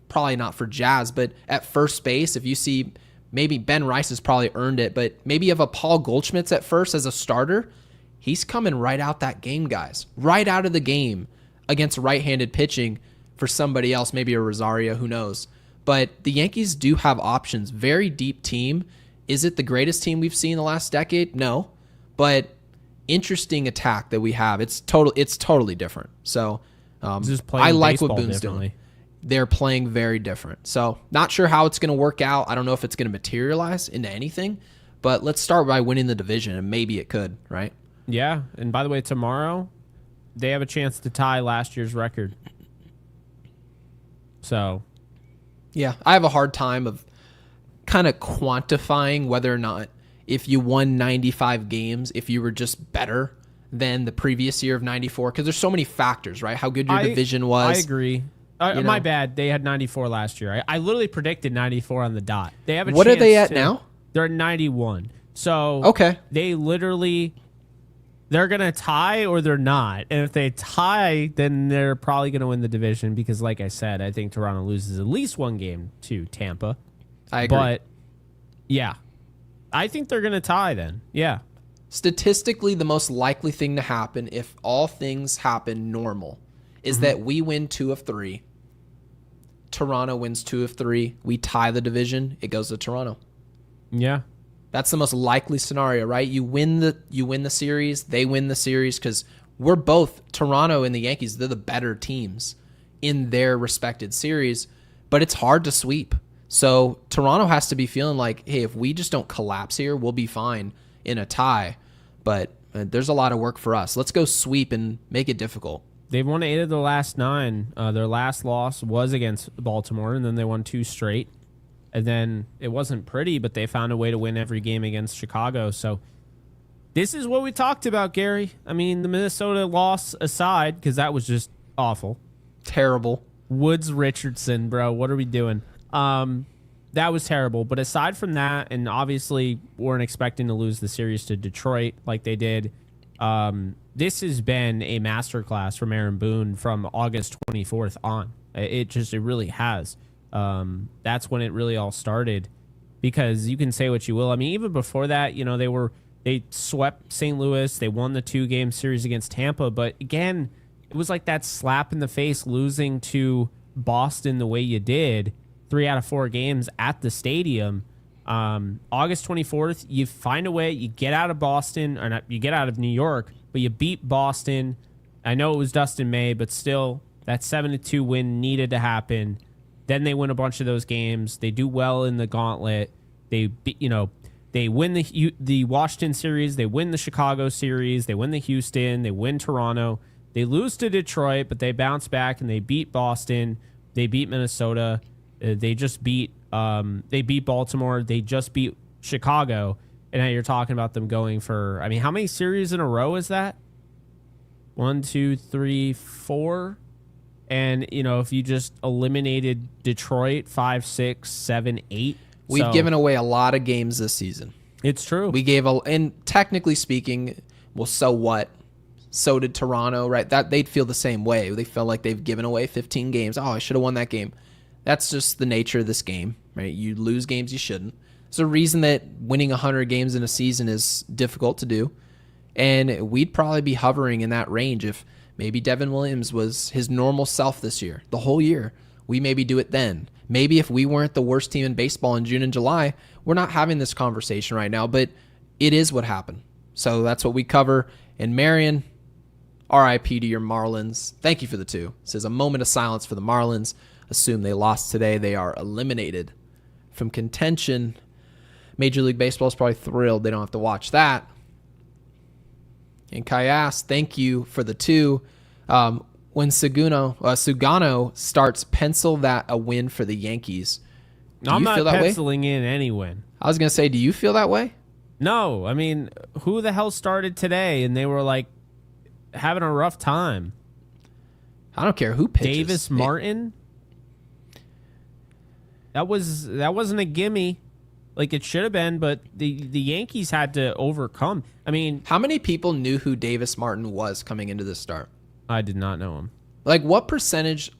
Probably not for Jazz, but at first base, if you see maybe Ben Rice has probably earned it, but maybe you have a Paul Goldschmidt at first as a starter, he's coming right out that game, guys. Right out of the game against right-handed pitching for somebody else, maybe a Rosario, who knows. But the Yankees do have options. Very deep team. Is it the greatest team we've seen in the last decade? No. But interesting attack that we have. It's totally different. So I like what Boone's doing. They're playing very different. So not sure how it's going to work out. I don't know if it's going to materialize into anything. But let's start by winning the division, and maybe it could, right? Yeah, and by the way, tomorrow, they have a chance to tie last year's record. So, yeah, I have a hard time of kind of quantifying whether or not if you won 95 games, if you were just better than the previous year of 94, because there's so many factors, right? How good your division was. I agree. My bad. They had 94 last year. I literally predicted 94 on the dot. They have a What chance are they at now? They're at 91. So, okay. They literally... They're going to tie or they're not. And if they tie, then they're probably going to win the division because, like I said, I think Toronto loses at least one game to Tampa. I agree. But, yeah, I think they're going to tie then. Yeah. Statistically, the most likely thing to happen if all things happen normal is that we win 2 of 3. Toronto wins 2 of 3. We tie the division. It goes to Toronto. Yeah. That's the most likely scenario, right? You win the series, they win the series, because we're both, Toronto and the Yankees, they're the better teams in their respected series, but it's hard to sweep. So Toronto has to be feeling like, hey, if we just don't collapse here, we'll be fine in a tie. But there's a lot of work for us. Let's go sweep and make it difficult. They've won 8 of the last 9. Their last loss was against Baltimore, and then they won 2 straight. And then it wasn't pretty, but they found a way to win every game against Chicago. So this is what we talked about, Gary. I mean, the Minnesota loss aside, because that was just awful. Terrible. Woods Richardson, bro. What are we doing? That was terrible. But aside from that, and obviously weren't expecting to lose the series to Detroit like they did, this has been a masterclass from Aaron Boone from August 24th on. It really has. That's when it really all started, because you can say what you will. I mean, even before that, they swept St. Louis. They won the 2-game series against Tampa. But again, it was like that slap in the face losing to Boston the way you did 3 out of 4 games at the stadium. August 24th, you find a way, you get out of Boston, or not, you get out of New York, but you beat Boston. I know it was Dustin May, but still that 7-2 win needed to happen. Then they win a bunch of those games. They do well in the gauntlet. They win the Washington series. They win the Chicago series. They win the Houston. They win Toronto. They lose to Detroit, but they bounce back and they beat Boston. They beat Minnesota. They just beat Baltimore. They just beat Chicago. And now you're talking about them going for, I mean, how many series in a row is that? 1, 2, 3, 4. And, if you just eliminated Detroit, 5, 6, 7, 8. We've given away a lot of games this season. It's true. And technically speaking, well, so what? So did Toronto, right? That they'd feel the same way. They feel like they've given away 15 games. Oh, I should have won that game. That's just the nature of this game, right? You lose games you shouldn't. There's a reason that winning 100 games in a season is difficult to do. And we'd probably be hovering in that range if maybe Devin Williams was his normal self this year, the whole year. We maybe do it then. Maybe if we weren't the worst team in baseball in June and July, we're not having this conversation right now, but it is what happened. So that's what we cover. And Marion, RIP to your Marlins. Thank you for the 2. This is a moment of silence for the Marlins. Assume they lost today. They are eliminated from contention. Major League Baseball is probably thrilled they don't have to watch that. And Kayas, thank you for the 2. When Sugano starts, pencil that a win for the Yankees. I'm not penciling in any win. I was going to say, do you feel that way? No. I mean, who the hell started today and they were like having a rough time? I don't care who pitches. Davis Martin? That wasn't a gimme. Like it should have been, but the Yankees had to overcome. I mean, how many people knew who Davis Martin was coming into this start? I did not know him. Like what percentage?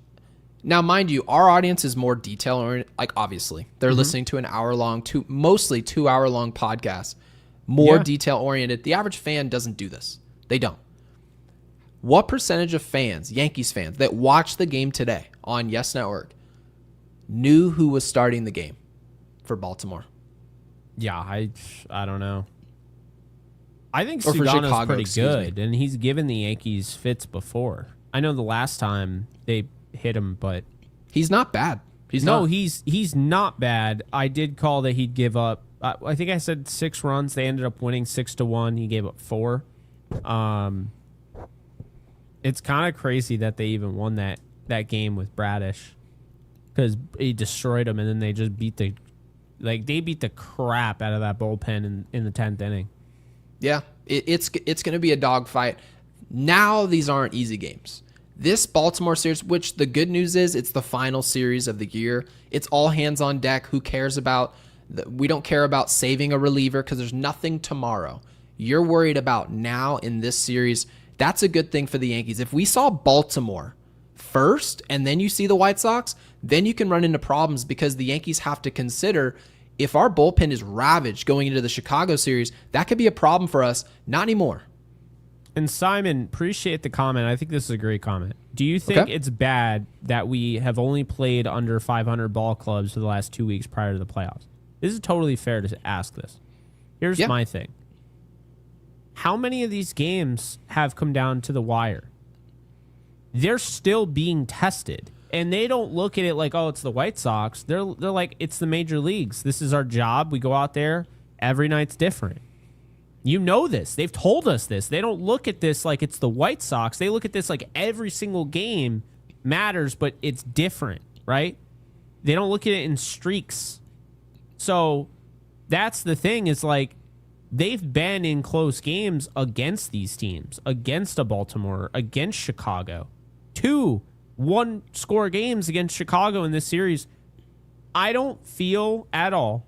Now, mind you, our audience is more detail oriented. Like obviously, they're listening to an hour-long, mostly 2-hour-long podcast, more detail oriented. The average fan doesn't do this. They don't. What percentage of fans, Yankees fans, that watched the game today on Yes Network knew who was starting the game for Baltimore? Yeah, I don't know. I think Sugano's pretty good, and he's given the Yankees fits before. I know the last time they hit him, but he's not bad. He's not bad. I did call that he'd give up. I think I said 6 runs. They ended up winning 6-1. He gave up 4. It's kind of crazy that they even won that game with Bradish because he destroyed them, and then they just beat the crap out of that bullpen in the 10th inning. Yeah, it's going to be a dogfight. Now these aren't easy games. This Baltimore series, which the good news is it's the final series of the year. It's all hands on deck. Who cares about we don't care about saving a reliever because there's nothing tomorrow. You're worried about now in this series. That's a good thing for the Yankees. If we saw Baltimore first and then you see the White Sox, then you can run into problems because the Yankees have to consider if our bullpen is ravaged going into the Chicago series, that could be a problem for us. Not anymore. And Simon, appreciate the comment. I think this is a great comment. Do you think it's bad that we have only played under 500 ball clubs for the last 2 weeks prior to the playoffs? This is totally fair to ask this. Here's my thing. How many of these games have come down to the wire? They're still being tested. And they don't look at it like, oh, it's the White Sox. They're like, it's the major leagues. This is our job. We go out there. Every night's different. You know this. They've told us this. They don't look at this like it's the White Sox. They look at this like every single game matters, but it's different, right? They don't look at it in streaks. So that's the thing is like they've been in close games against these teams, against a Baltimore, against Chicago. 2 one-score games against Chicago in this series. I don't feel at all,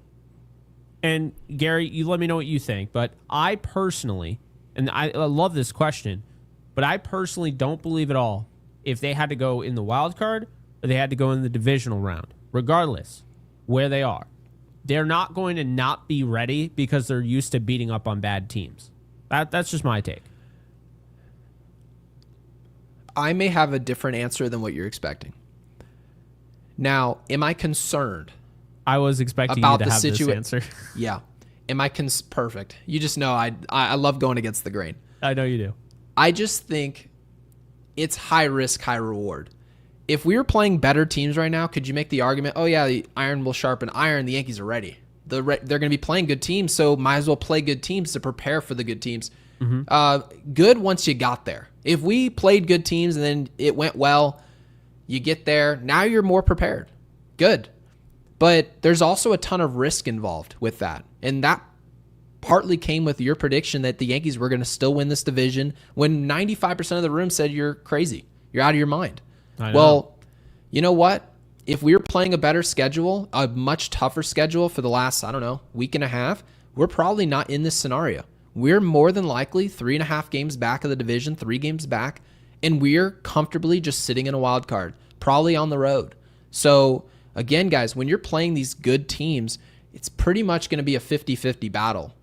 and Gary, you let me know what you think, but I personally, and I love this question, but I personally don't believe at all if they had to go in the wild card or they had to go in the divisional round, regardless where they are. They're not going to not be ready because they're used to beating up on bad teams. That's just my take. I may have a different answer than what you're expecting. Now, am I concerned? I was expecting you to have this answer. Yeah. Am I perfect? You just know I love going against the grain. I know you do. I just think it's high risk, high reward. if we were playing better teams right now, could you make the argument, oh yeah, the iron will sharpen iron, the Yankees are ready. They're going to be playing good teams, so might as well play good teams to prepare for the good teams. Good once you got there. If we played good teams and then it went well, you get there, now you're more prepared. Good. But there's also a ton of risk involved with that. And that partly came with your prediction that the Yankees were going to still win this division when 95% of the room said you're crazy. You're out of your mind. Well, you know what? If we were playing a better schedule, a much tougher schedule for the last, week and a half, we're probably not in this scenario. We're more than likely 3.5 games back of the division, 3 games back, and we're comfortably just sitting in a wild card, probably on the road. So again, guys, when you're playing these good teams, it's pretty much going to be a 50-50 battle.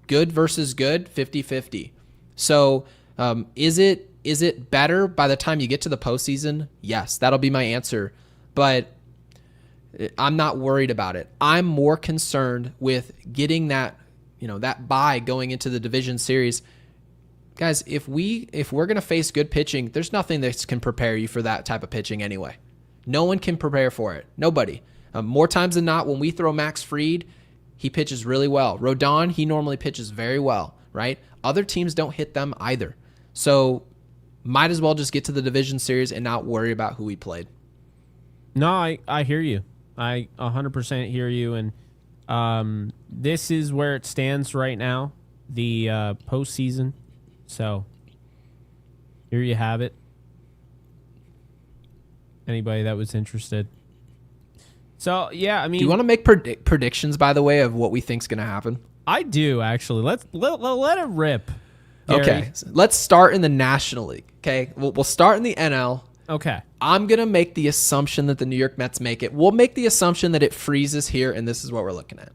Good versus good, 50-50. So is it better by the time you get to the postseason? Yes, that'll be my answer. But I'm not worried about it. I'm more concerned with getting that bye going into the division series. Guys, if we're going to face good pitching, there's nothing that can prepare you for that type of pitching anyway. No one can prepare for it. Nobody. More times than not, when we throw Max Fried, he pitches really well. Rodon, he normally pitches very well, right? Other teams don't hit them either. So might as well just get to the division series and not worry about who we played. No, I hear you. I 100% hear you. And this is where it stands right now, the postseason. So here you have it. Anybody that was interested. So, yeah, I mean... Do you want to make predictions, by the way, of what we think's going to happen? I do, actually. Let it rip, Gary. Okay, so let's start in the National League, okay? We'll start in the NL. Okay. I'm going to make the assumption that the New York Mets make it. We'll make the assumption that it freezes here, and this is what we're looking at.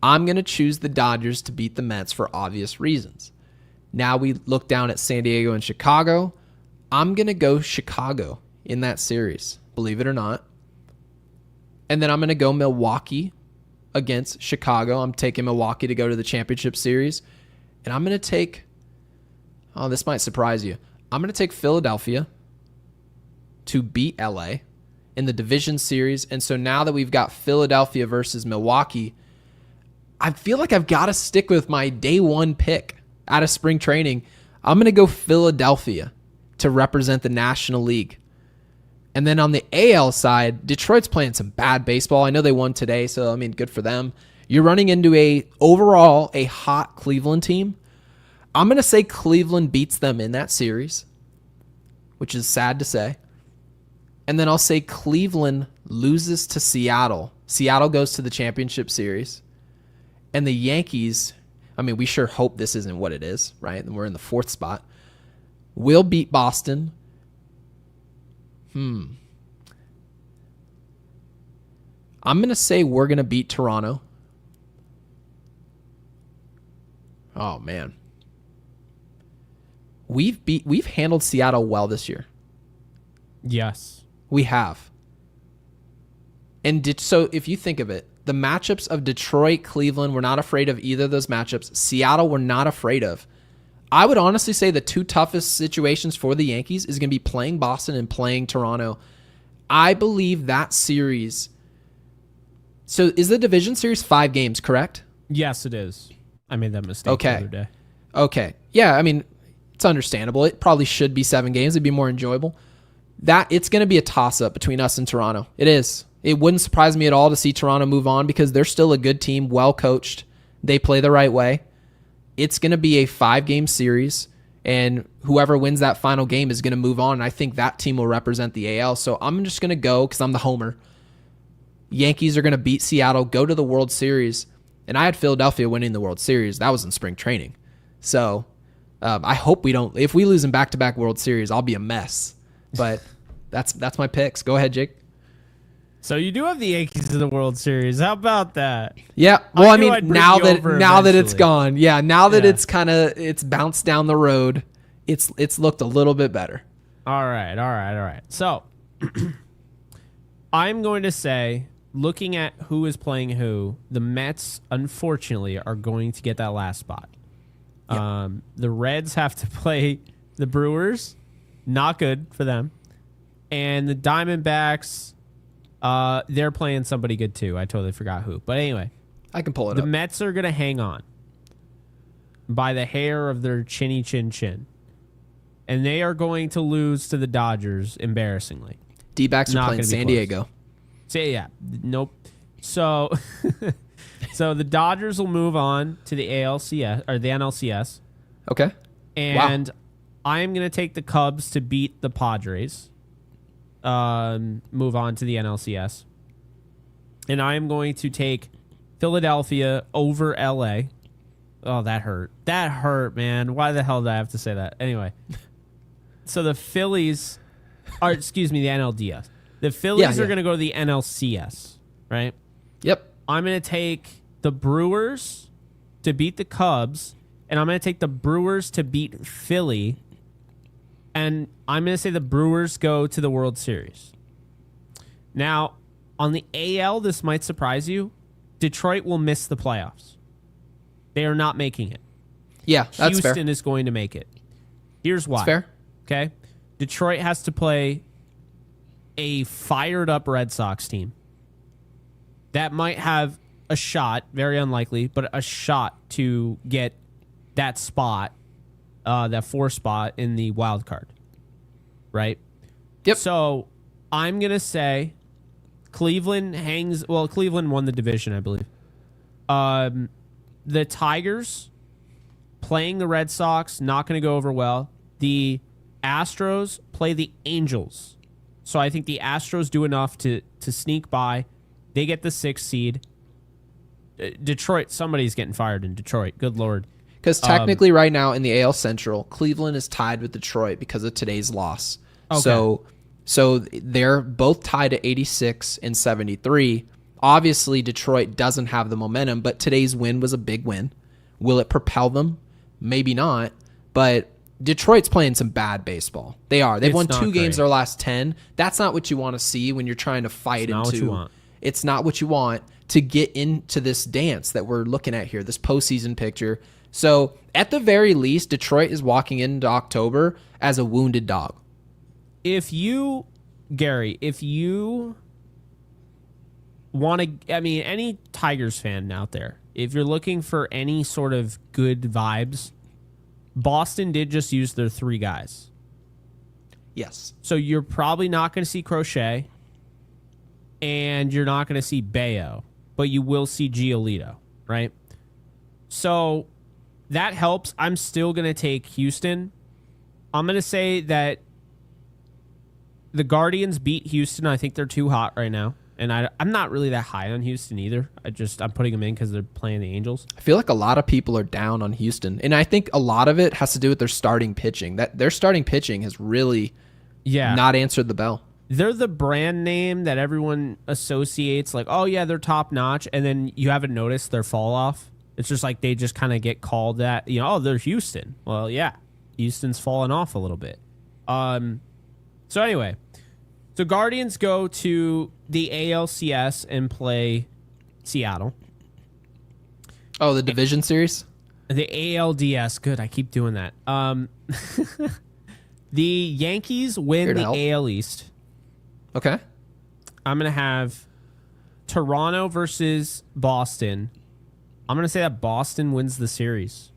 I'm going to choose the Dodgers to beat the Mets for obvious reasons. Now we look down at San Diego and Chicago. I'm going to go Chicago in that series, believe it or not. And then I'm going to go Milwaukee against Chicago. I'm taking Milwaukee to go to the championship series. And I'm going to take, this might surprise you. I'm going to take Philadelphia to beat LA in the division series. And so now that we've got Philadelphia versus Milwaukee, I feel like I've got to stick with my day one pick out of spring training. I'm going to go Philadelphia to represent the National League. And then on the AL side, Detroit's playing some bad baseball. I know they won today, so good for them. You're running into a hot Cleveland team. I'm going to say Cleveland beats them in that series, which is sad to say. And then I'll say Cleveland loses to Seattle. Seattle goes to the championship series. And the Yankees, we sure hope this isn't what it is, right? And we're in the 4th spot. We'll beat Boston. I'm going to say we're going to beat Toronto. Oh, man. We've handled Seattle well this year. Yes. We have. And so if you think of it, the matchups of Detroit, Cleveland, we're not afraid of either of those matchups. Seattle, we're not afraid of. I would honestly say the 2 toughest situations for the Yankees is going to be playing Boston and playing Toronto. I believe that series. So is the division series 5 games, correct? Yes, it is. I made that mistake the other day. Okay. Yeah, it's understandable. It probably should be 7 games. It'd be more enjoyable. It's going to be a toss-up between us and Toronto. It is. It wouldn't surprise me at all to see Toronto move on because they're still a good team, well coached. They play the right way. It's going to be a 5-game series, and whoever wins that final game is going to move on, and I think that team will represent the AL. So I'm just going to go, because I'm the homer, Yankees are going to beat Seattle, go to the World Series, and I had Philadelphia winning the World Series. That was in spring training. So I hope we don't. If we lose in back-to-back World Series, I'll be a mess. But that's my picks. Go ahead, Jake. So you do have the Yankees in the World Series. How about that? Yeah. Well, now that it's gone. Yeah. Now that it's bounced down the road, it's looked a little bit better. All right. So I'm going to say, looking at who is playing who, the Mets, unfortunately, are going to get that last spot. Yep. The Reds have to play the Brewers. Not good for them. And the Diamondbacks, they're playing somebody good too. I totally forgot who. But anyway, I can pull it the up. Mets are going to hang on by the hair of their chinny chin chin. And they are going to lose to the Dodgers embarrassingly. D-backs are Not playing gonna be San close. Diego. So, yeah. Nope. So, so the Dodgers will move on to the ALCS or the NLCS. Okay. And I'm going to take the Cubs to beat the Padres. Move on to the NLCS. And I'm going to take Philadelphia over LA. Oh, that hurt. That hurt, man. Why the hell did I have to say that? Anyway. So the Phillies, or excuse me, the NLDS. The Phillies are going to go to the NLCS, right? Yep. I'm going to take the Brewers to beat the Cubs, and I'm going to take the Brewers to beat Philly, and I'm going to say the Brewers go to the World Series. Now, on the AL, this might surprise you. Detroit will miss the playoffs. They are not making it. Yeah, that's fair. Houston is going to make it. Here's why. That's fair. Okay? Detroit has to play a fired-up Red Sox team that might have a shot, very unlikely, but a shot to get that spot, that 4 spot in the wild card, right? Yep. So I'm going to say Cleveland hangs... Well, Cleveland won the division, I believe. The Tigers playing the Red Sox, not going to go over well. The Astros play the Angels. So I think the Astros do enough to sneak by. They get the 6th seed. Detroit, somebody's getting fired in Detroit. Good Lord. Because technically right now in the AL Central, Cleveland is tied with Detroit because of today's loss. Okay. So they're both tied at 86 and 73. Obviously, Detroit doesn't have the momentum, but today's win was a big win. Will it propel them? Maybe not. But Detroit's playing some bad baseball. They are. They've won 2 games their last 10. That's not what you want to see when you're trying to fight into. It's not what you want to get into this dance that we're looking at here, this postseason picture. So at the very least, Detroit is walking into October as a wounded dog. Gary, if you want to, I mean, any Tigers fan out there, if you're looking for any sort of good vibes, Boston did just use their 3 guys. Yes. So you're probably not going to see Crochet, and you're not going to see Bayo, but you will see Giolito, right? So that helps. I'm still going to take Houston. I'm going to say that the Guardians beat Houston. I think they're too hot right now. And I'm not really that high on Houston either. I'm putting them in because they're playing the Angels. I feel like a lot of people are down on Houston. And I think a lot of it has to do with their starting pitching. That their starting pitching has really not answered the bell. They're the brand name that everyone associates, like, oh, yeah, they're top notch. And then you haven't noticed their fall off. It's just like they just kind of get called that, oh, they're Houston. Well, yeah, Houston's fallen off a little bit. So anyway, so Guardians go to the ALCS and play Seattle. Oh, the division series? The ALDS. Good, I keep doing that. The Yankees win the AL East. Okay. I'm going to have Toronto versus Boston. I'm going to say that Boston wins the series.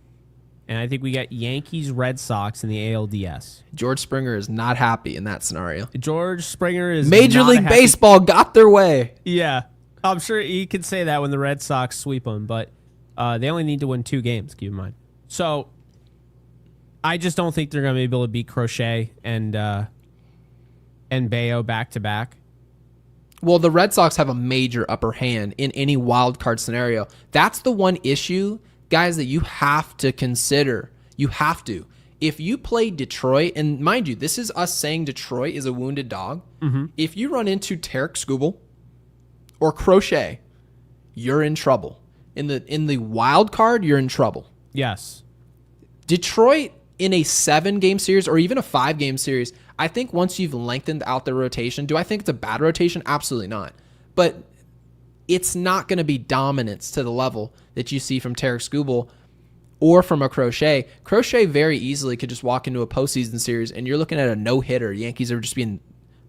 And I think we got Yankees, Red Sox in the ALDS. George Springer is not happy in that scenario. George Springer is Major League Baseball got their way. Yeah. I'm sure he can say that when the Red Sox sweep them, but they only need to win 2 games, keep in mind. So I just don't think they're going to be able to beat Crochet and Bayo back-to-back. Well, the Red Sox have a major upper hand in any wild card scenario. That's the one issue, guys, that you have to consider. You have to. If you play Detroit, and mind you, this is us saying Detroit is a wounded dog. Mm-hmm. If you run into Tarek Skubal or Crochet, you're in trouble. In the wild card, you're in trouble. Yes. Detroit in a 7-game series or even a 5-game series, I think once you've lengthened out the rotation, do I think it's a bad rotation? Absolutely not. But it's not going to be dominance to the level that you see from Tarek Skubal or from a Crochet. Crochet very easily could just walk into a postseason series and you're looking at a no-hitter. Yankees are just being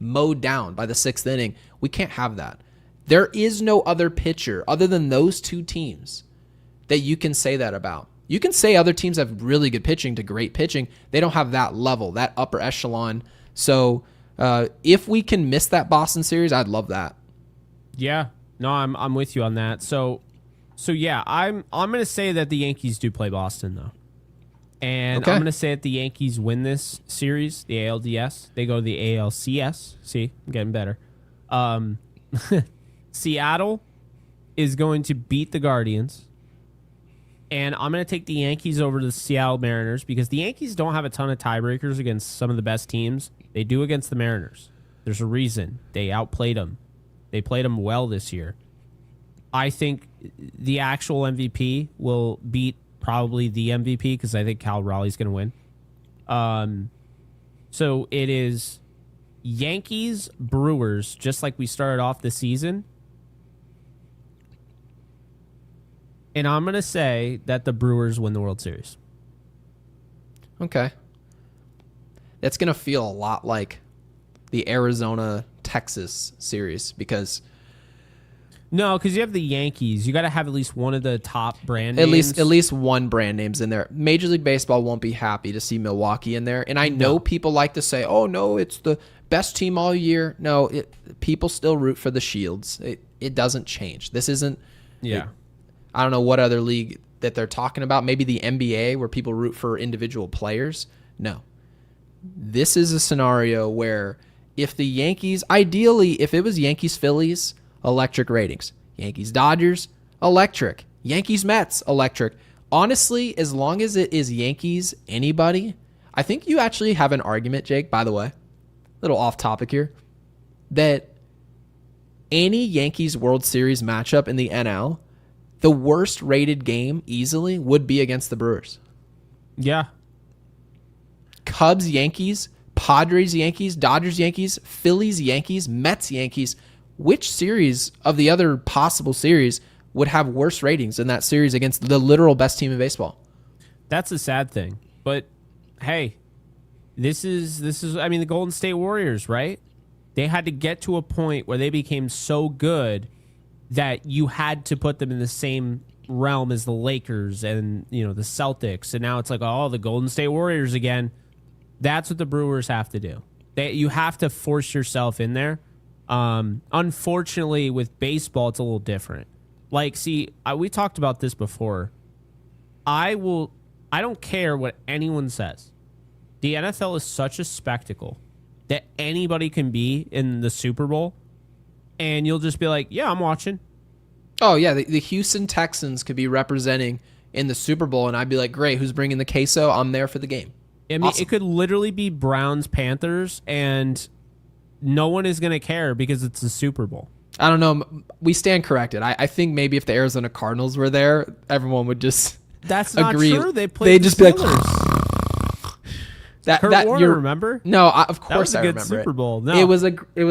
mowed down by the 6th inning. We can't have that. There is no other pitcher other than those two teams that you can say that about. You can say other teams have really good pitching to great pitching. They don't have that level, that upper echelon. So if we can miss that Boston series, I'd love that. Yeah, no, I'm with you on that. So yeah, I'm going to say that the Yankees do play Boston though. And I'm going to say that the Yankees win this series, the ALDS. They go to the ALCS. See, I'm getting better. Seattle is going to beat the Guardians. And I'm going to take the Yankees over to the Seattle Mariners because the Yankees don't have a ton of tiebreakers against some of the best teams. They do against the Mariners. There's a reason. They outplayed them. They played them well this year. I think the actual MVP will beat probably the MVP because I think Cal Raleigh's going to win. So it is Yankees, Brewers, just like we started off the season. And I'm going to say that the Brewers win the World Series. Okay. That's going to feel a lot like the Arizona-Texas series because... No, because you have the Yankees. You got to have at least one of the top brand names. At least one brand name's in there. Major League Baseball won't be happy to see Milwaukee in there. And I know people like to say, oh, no, it's the best team all year. No, people still root for the Shields. It doesn't change. This isn't... Yeah. I don't know what other league that they're talking about. Maybe the NBA where people root for individual players. No. This is a scenario where if the Yankees... Ideally, if it was Yankees-Phillies... electric ratings. Yankees-Dodgers, electric. Yankees-Mets, electric. Honestly, as long as it is Yankees, anybody, I think you actually have an argument, Jake, by the way, little off topic here, that any Yankees World Series matchup in the NL, the worst rated game easily would be against the Brewers. Yeah. Cubs-Yankees, Padres-Yankees, Dodgers-Yankees, Phillies-Yankees, Mets-Yankees. Which series of the other possible series would have worse ratings than that series against the literal best team in baseball? That's a sad thing. But hey, this is I mean the Golden State Warriors, right? They had to get to a point where they became so good that you had to put them in the same realm as the Lakers and, the Celtics. And now it's like, oh, the Golden State Warriors again. That's what the Brewers have to do. You have to force yourself in there. Unfortunately, with baseball, it's a little different. Like, see, we talked about this before. I don't care what anyone says. The NFL is such a spectacle that anybody can be in the Super Bowl, and you'll just be like, yeah, I'm watching. Oh, yeah, the Houston Texans could be representing in the Super Bowl, and I'd be like, great, who's bringing the queso? I'm there for the game. I mean, awesome. It could literally be Browns, Panthers, and no one is going to care because it's the Super Bowl. I don't know. We stand corrected. I think maybe if the Arizona Cardinals were there, everyone would just That's agree. Not true. They'd just be like... Kurt Warner, remember? No, of course I remember. That was a good Super Bowl. No. It was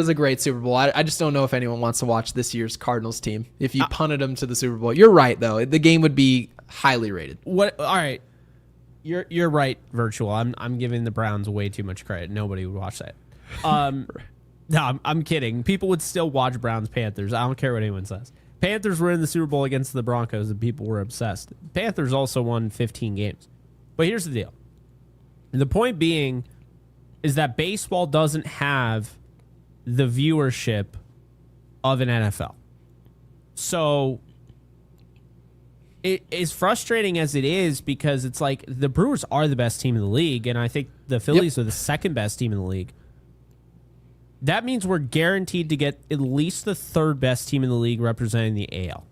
a great Super Bowl. I just don't know if anyone wants to watch this year's Cardinals team. If you punted them to the Super Bowl, you're right though. The game would be highly rated. What? All right, you're right. Virtual. I'm giving the Browns way too much credit. Nobody would watch that. No, I'm kidding. People would still watch Browns Panthers. I don't care what anyone says. Panthers were in the Super Bowl against the Broncos, and people were obsessed. Panthers also won 15 games. But here's the deal. The point being is that baseball doesn't have the viewership of an NFL. So it is frustrating as it is because it's like the Brewers are the best team in the league, and I think the Phillies are the second best team in the league. That means we're guaranteed to get at least the third best team in the league representing the AL.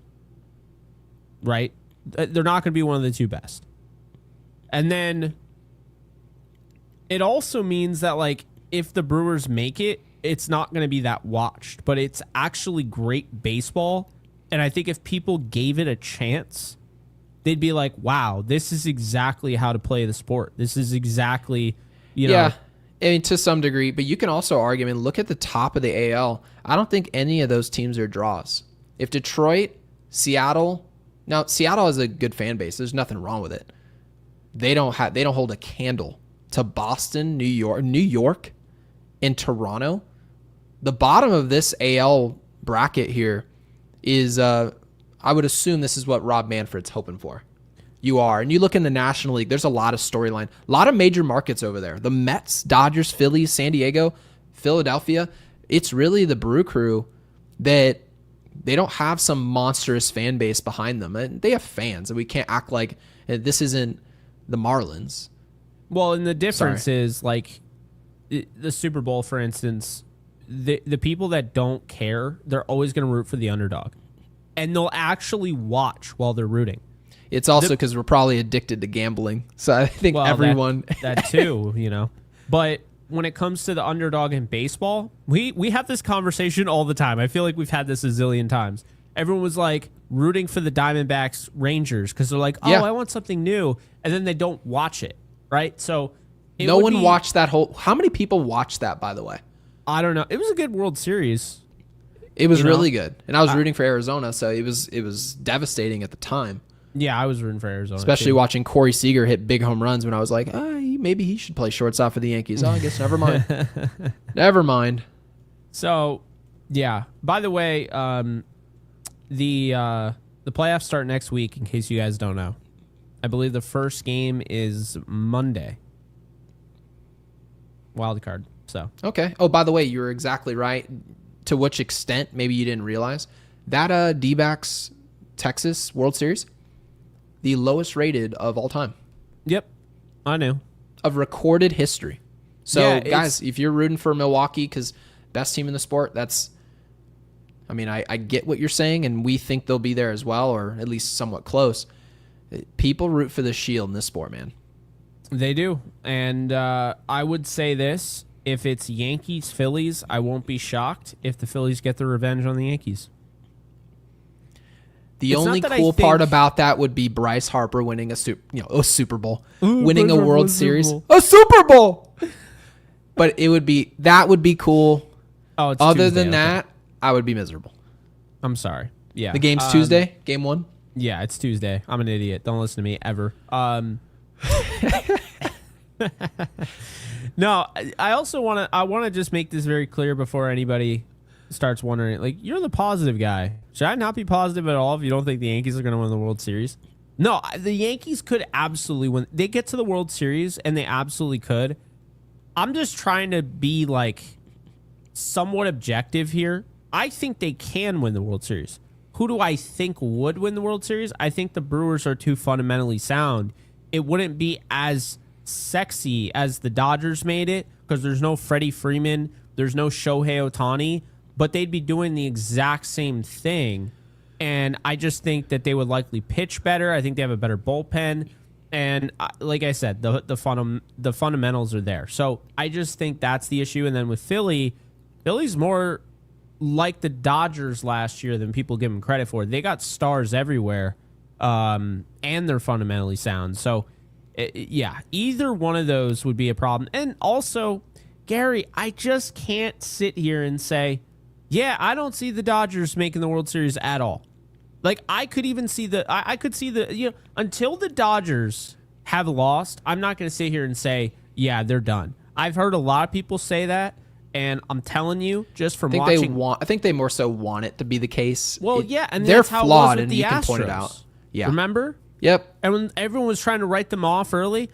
Right? They're not going to be one of the two best. And then it also means that, like, if the Brewers make it, it's not going to be that watched. But it's actually great baseball. And I think if people gave it a chance, they'd be like, wow, this is exactly how to play the sport. This is exactly, you know. I mean, to some degree, but you can also argue, I mean, look at the top of the AL. I don't think any of those teams are draws. If Detroit, Seattle, now Seattle has a good fan base. There's nothing wrong with it. They don't hold a candle to Boston, New York, and Toronto. The bottom of this AL bracket here is, I would assume this is what Rob Manfred's hoping for. You are. And you look in the National League, there's a lot of storyline, a lot of major markets over there. The Mets, Dodgers, Phillies, San Diego, Philadelphia. It's really the Brew Crew that they don't have some monstrous fan base behind them. And they have fans, and we can't act like this isn't the Marlins. Well, and the difference is, like, the Super Bowl, for instance, the people that don't care, they're always going to root for the underdog. And they'll actually watch while they're rooting. It's also because we're probably addicted to gambling. So I think everyone... That too, you know. But when it comes to the underdog in baseball, we have this conversation all the time. I feel like we've had this a zillion times. Everyone was like rooting for the Diamondbacks Rangers because they're like, I want something new. And then they don't watch it, right? So no one watched that whole... How many people watched that, by the way? I don't know. It was a good World Series. It was really good. And I was rooting for Arizona, so it was devastating at the time. Yeah, I was rooting for Arizona. Especially watching Corey Seager hit big home runs when I was like, maybe he should play shortstop for the Yankees. I guess never mind. Never mind. So, yeah. By the way, the playoffs start next week, in case you guys don't know. I believe the first game is Monday. Wild card. So. Okay. Oh, by the way, you're exactly right. To which extent, maybe you didn't realize, that D-backs Texas World Series, the lowest rated of all time. Yep, I knew. Of recorded history. So, guys, if you're rooting for Milwaukee because best team in the sport, that's... I mean, I get what you're saying, and we think they'll be there as well, or at least somewhat close. People root for the Shield in this sport, man. They do. And I would say this. If it's Yankees-Phillies, I won't be shocked if the Phillies get the revenge on the Yankees. The only cool part about that would be Bryce Harper winning a Super Bowl, winning a World Series, a Super Bowl. But that would be cool. Oh, it's Other Tuesday, than that, I would be miserable. I'm sorry. Yeah, the game's Tuesday, game 1. Yeah, it's Tuesday. I'm an idiot. Don't listen to me ever. No, I also want to just make this very clear before anybody starts wondering, like, you're the positive guy. Should I not be positive at all if you don't think the Yankees are going to win the World Series? No, the Yankees could absolutely win. They get to the World Series, and they absolutely could. I'm just trying to be, like, somewhat objective here. I think they can win the World Series. Who do I think would win the World Series? I think the Brewers are too fundamentally sound. It wouldn't be as sexy as the Dodgers made it because there's no Freddie Freeman, there's no Shohei Ohtani, but they'd be doing the exact same thing. And I just think that they would likely pitch better. I think they have a better bullpen. And like I said, the fundamentals are there. So I just think that's the issue. And then with Philly's more like the Dodgers last year than people give them credit for. They got stars everywhere, and they're fundamentally sound. So, yeah, either one of those would be a problem. And also, Gary, I just can't sit here and say, yeah, I don't see the Dodgers making the World Series at all. Like, I could even see until the Dodgers have lost, I'm not going to sit here and say, yeah, they're done. I've heard a lot of people say that, and I'm telling you, just from watching... I think they more so want it to be the case. Well, yeah, and they're that's how flawed, it was with and the you Astros. can point it out. Yeah. Remember? Yep. And when everyone was trying to write them off early,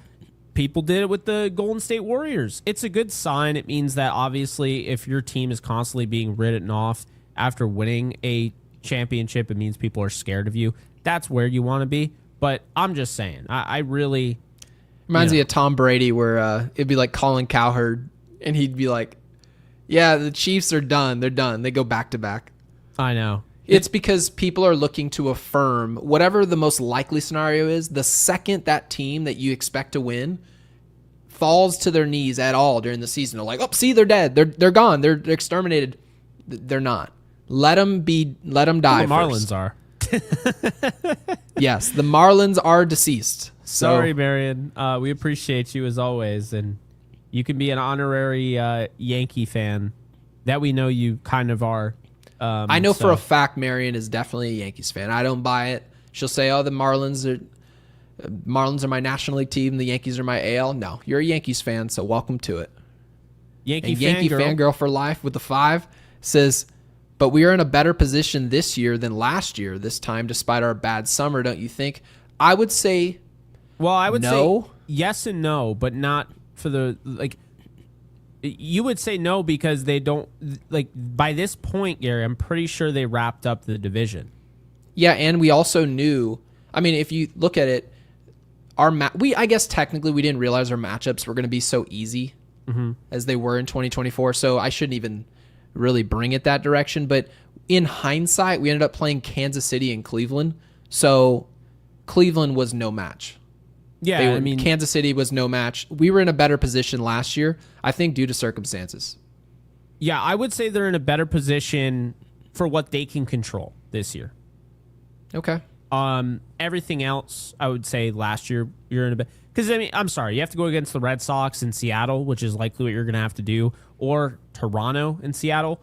people did it with the Golden State Warriors. It's a good sign. It means that, obviously, if your team is constantly being written off after winning a championship, it means people are scared of you. That's where you want to be. But I'm just saying, I really... Reminds me of Tom Brady, where it'd be like Colin Cowherd, and he'd be like, yeah, the Chiefs are done. They're done. They go back-to-back. I know. It's because people are looking to affirm whatever the most likely scenario is. The second that team that you expect to win falls to their knees at all during the season, they're like, oh, see, they're dead. They're gone. They're exterminated. They're not. Let them die. The Marlins are. Yes, the Marlins are deceased. Sorry, Marion. We appreciate you as always, and you can be an honorary Yankee fan. That we know you kind of are. I know for a fact Marion is definitely a Yankees fan. I don't buy it. She'll say, oh, the Marlins are my National League team. The Yankees are my AL. No, you're a Yankees fan, so welcome to it. Yankee fangirl for life with the 5 says, but we are in a better position this year than last year this time, despite our bad summer, don't you think? I would say say yes and no, but not for the, like, you would say no because they don't, like, by this point, Gary, I'm pretty sure they wrapped up the division. Yeah, and we also knew, I mean, if you look at it, I guess technically we didn't realize our matchups were going to be so easy as they were in 2024, so I shouldn't even really bring it that direction. But in hindsight, we ended up playing Kansas City and Cleveland, so Cleveland was no match. Yeah, Kansas City was no match. We were in a better position last year, I think, due to circumstances. Yeah, I would say they're in a better position for what they can control this year. Okay. Everything else, I would say last year you're in a bit, because I'm sorry, you have to go against the Red Sox in Seattle, which is likely what you're going to have to do, or Toronto in Seattle.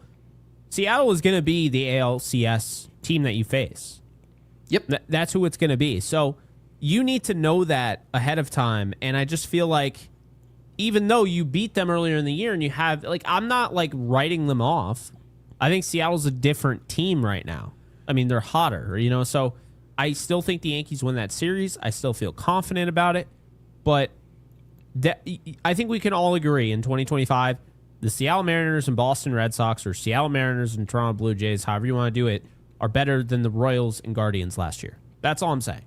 Seattle is going to be the ALCS team that you face. Yep. That's who it's going to be. So you need to know that ahead of time. And I just feel like even though you beat them earlier in the year and you have, like, I'm not like writing them off. I think Seattle's a different team right now. I mean, they're hotter, so I still think the Yankees win that series. I still feel confident about it. But I think we can all agree in 2025, the Seattle Mariners and Boston Red Sox, or Seattle Mariners and Toronto Blue Jays, however you want to do it, are better than the Royals and Guardians last year. That's all I'm saying.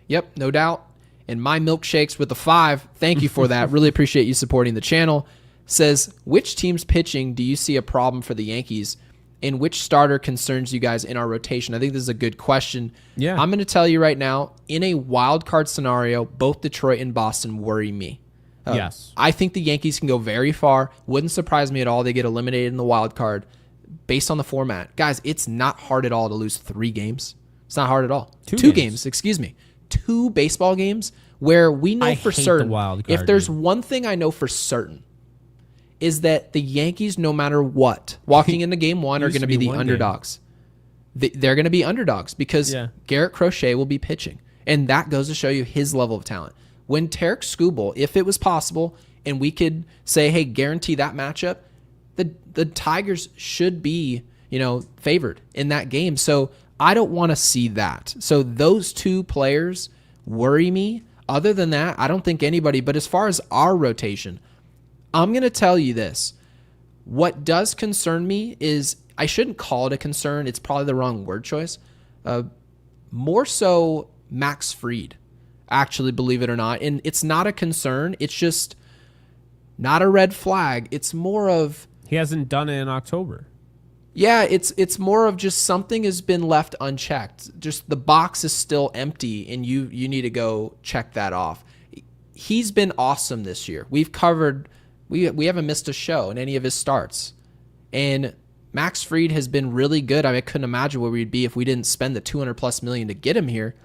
Yep, no doubt. And my milkshakes with the 5, thank you for that. Really appreciate you supporting the channel. Says, which team's pitching do you see a problem for the Yankees? And which starter concerns you guys in our rotation? I think this is a good question. Yeah. I'm going to tell you right now, in a wild card scenario, both Detroit and Boston worry me. Yes. I think the Yankees can go very far. Wouldn't surprise me at all. They get eliminated in the wild card based on the format. Guys, it's not hard at all to lose 3 games. It's not hard at all. Two games, excuse me. 2 baseball games where we know for certain, if there's one thing I know for certain, is that the Yankees, no matter what, walking into game 1 are going to be the underdogs. They're going to be underdogs because Garrett Crochet will be pitching. And that goes to show you his level of talent. When Tarek Skubal, if it was possible, and we could say, hey, guarantee that matchup, the Tigers should be, favored in that game. So I don't want to see that. So those 2 players worry me. Other than that, I don't think anybody. But as far as our rotation, I'm going to tell you this. What does concern me is, I shouldn't call it a concern. It's probably the wrong word choice. More so Max Fried, actually, believe it or not. And it's not a concern. It's just not a red flag. It's more of... He hasn't done it in October. Yeah, it's more of just something has been left unchecked. Just the box is still empty, and you need to go check that off. He's been awesome this year. We've covered... We haven't missed a show in any of his starts. And Max Fried has been really good. I couldn't imagine where we'd be if we didn't spend the $200+ million to get him here.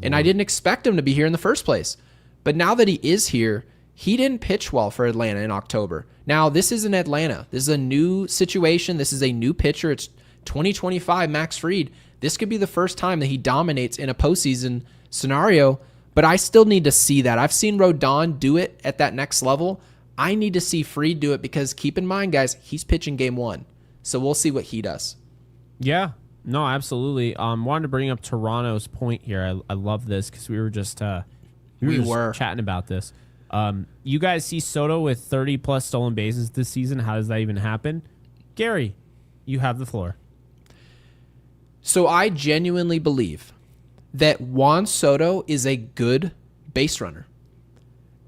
And I didn't expect him to be here in the first place. But now that he is here, he didn't pitch well for Atlanta in October. Now, this isn't Atlanta. This is a new situation. This is a new pitcher. It's 2025 Max Fried. This could be the first time that he dominates in a postseason scenario. But I still need to see that. I've seen Rodon do it at that next level. I need to see Fried do it because keep in mind, guys, he's pitching game 1. So we'll see what he does. Yeah, no, absolutely. Wanted to bring up Toronto's point here. I love this because we were just chatting about this. You guys see Soto with 30+ stolen bases this season. How does that even happen? Gary, you have the floor. So I genuinely believe that Juan Soto is a good base runner.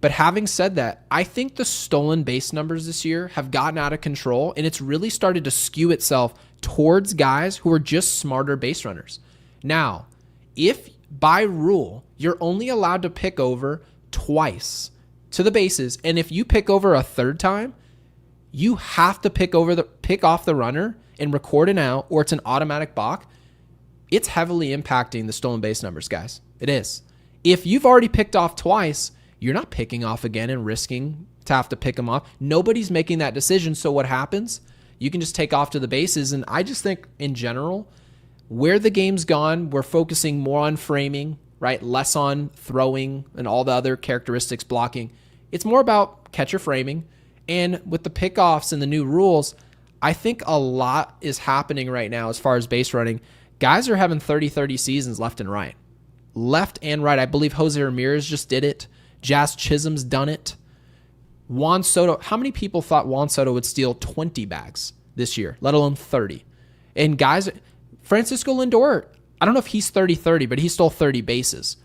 But having said that, I think the stolen base numbers this year have gotten out of control, and it's really started to skew itself towards guys who are just smarter base runners. Now, if by rule you're only allowed to pick over twice to the bases, and if you pick over a third time, you have to pick off the runner and record an out, or it's an automatic balk. It's heavily impacting the stolen base numbers, guys. It is. If you've already picked off twice, you're not picking off again and risking to have to pick them off. Nobody's making that decision. So what happens? You can just take off to the bases. And I just think in general, where the game's gone, we're focusing more on framing, right? Less on throwing and all the other characteristics, blocking. It's more about catcher framing. And with the pickoffs and the new rules, I think a lot is happening right now as far as base running. Guys are having 30-30 seasons left and right. Left and right. I believe Jose Ramirez just did it. Jazz Chisholm's done it. Juan Soto. How many people thought Juan Soto would steal 20 bags this year, let alone 30? And guys, Francisco Lindor, I don't know if he's 30-30, but he stole 30 bases.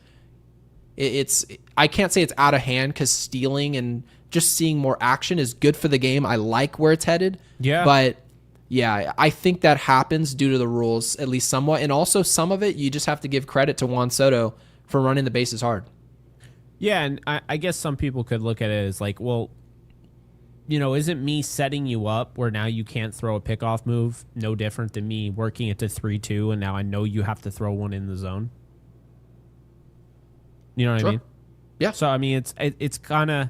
I can't say it's out of hand because stealing and just seeing more action is good for the game. I like where it's headed. Yeah. But yeah, I think that happens due to the rules, at least somewhat. And also some of it, you just have to give credit to Juan Soto for running the bases hard. Yeah, and I guess some people could look at it as like, well, isn't me setting you up where now you can't throw a pickoff move no different than me working it to 3-2, and now I know you have to throw one in the zone? You know what I mean? Yeah. So, I mean, it's kind of,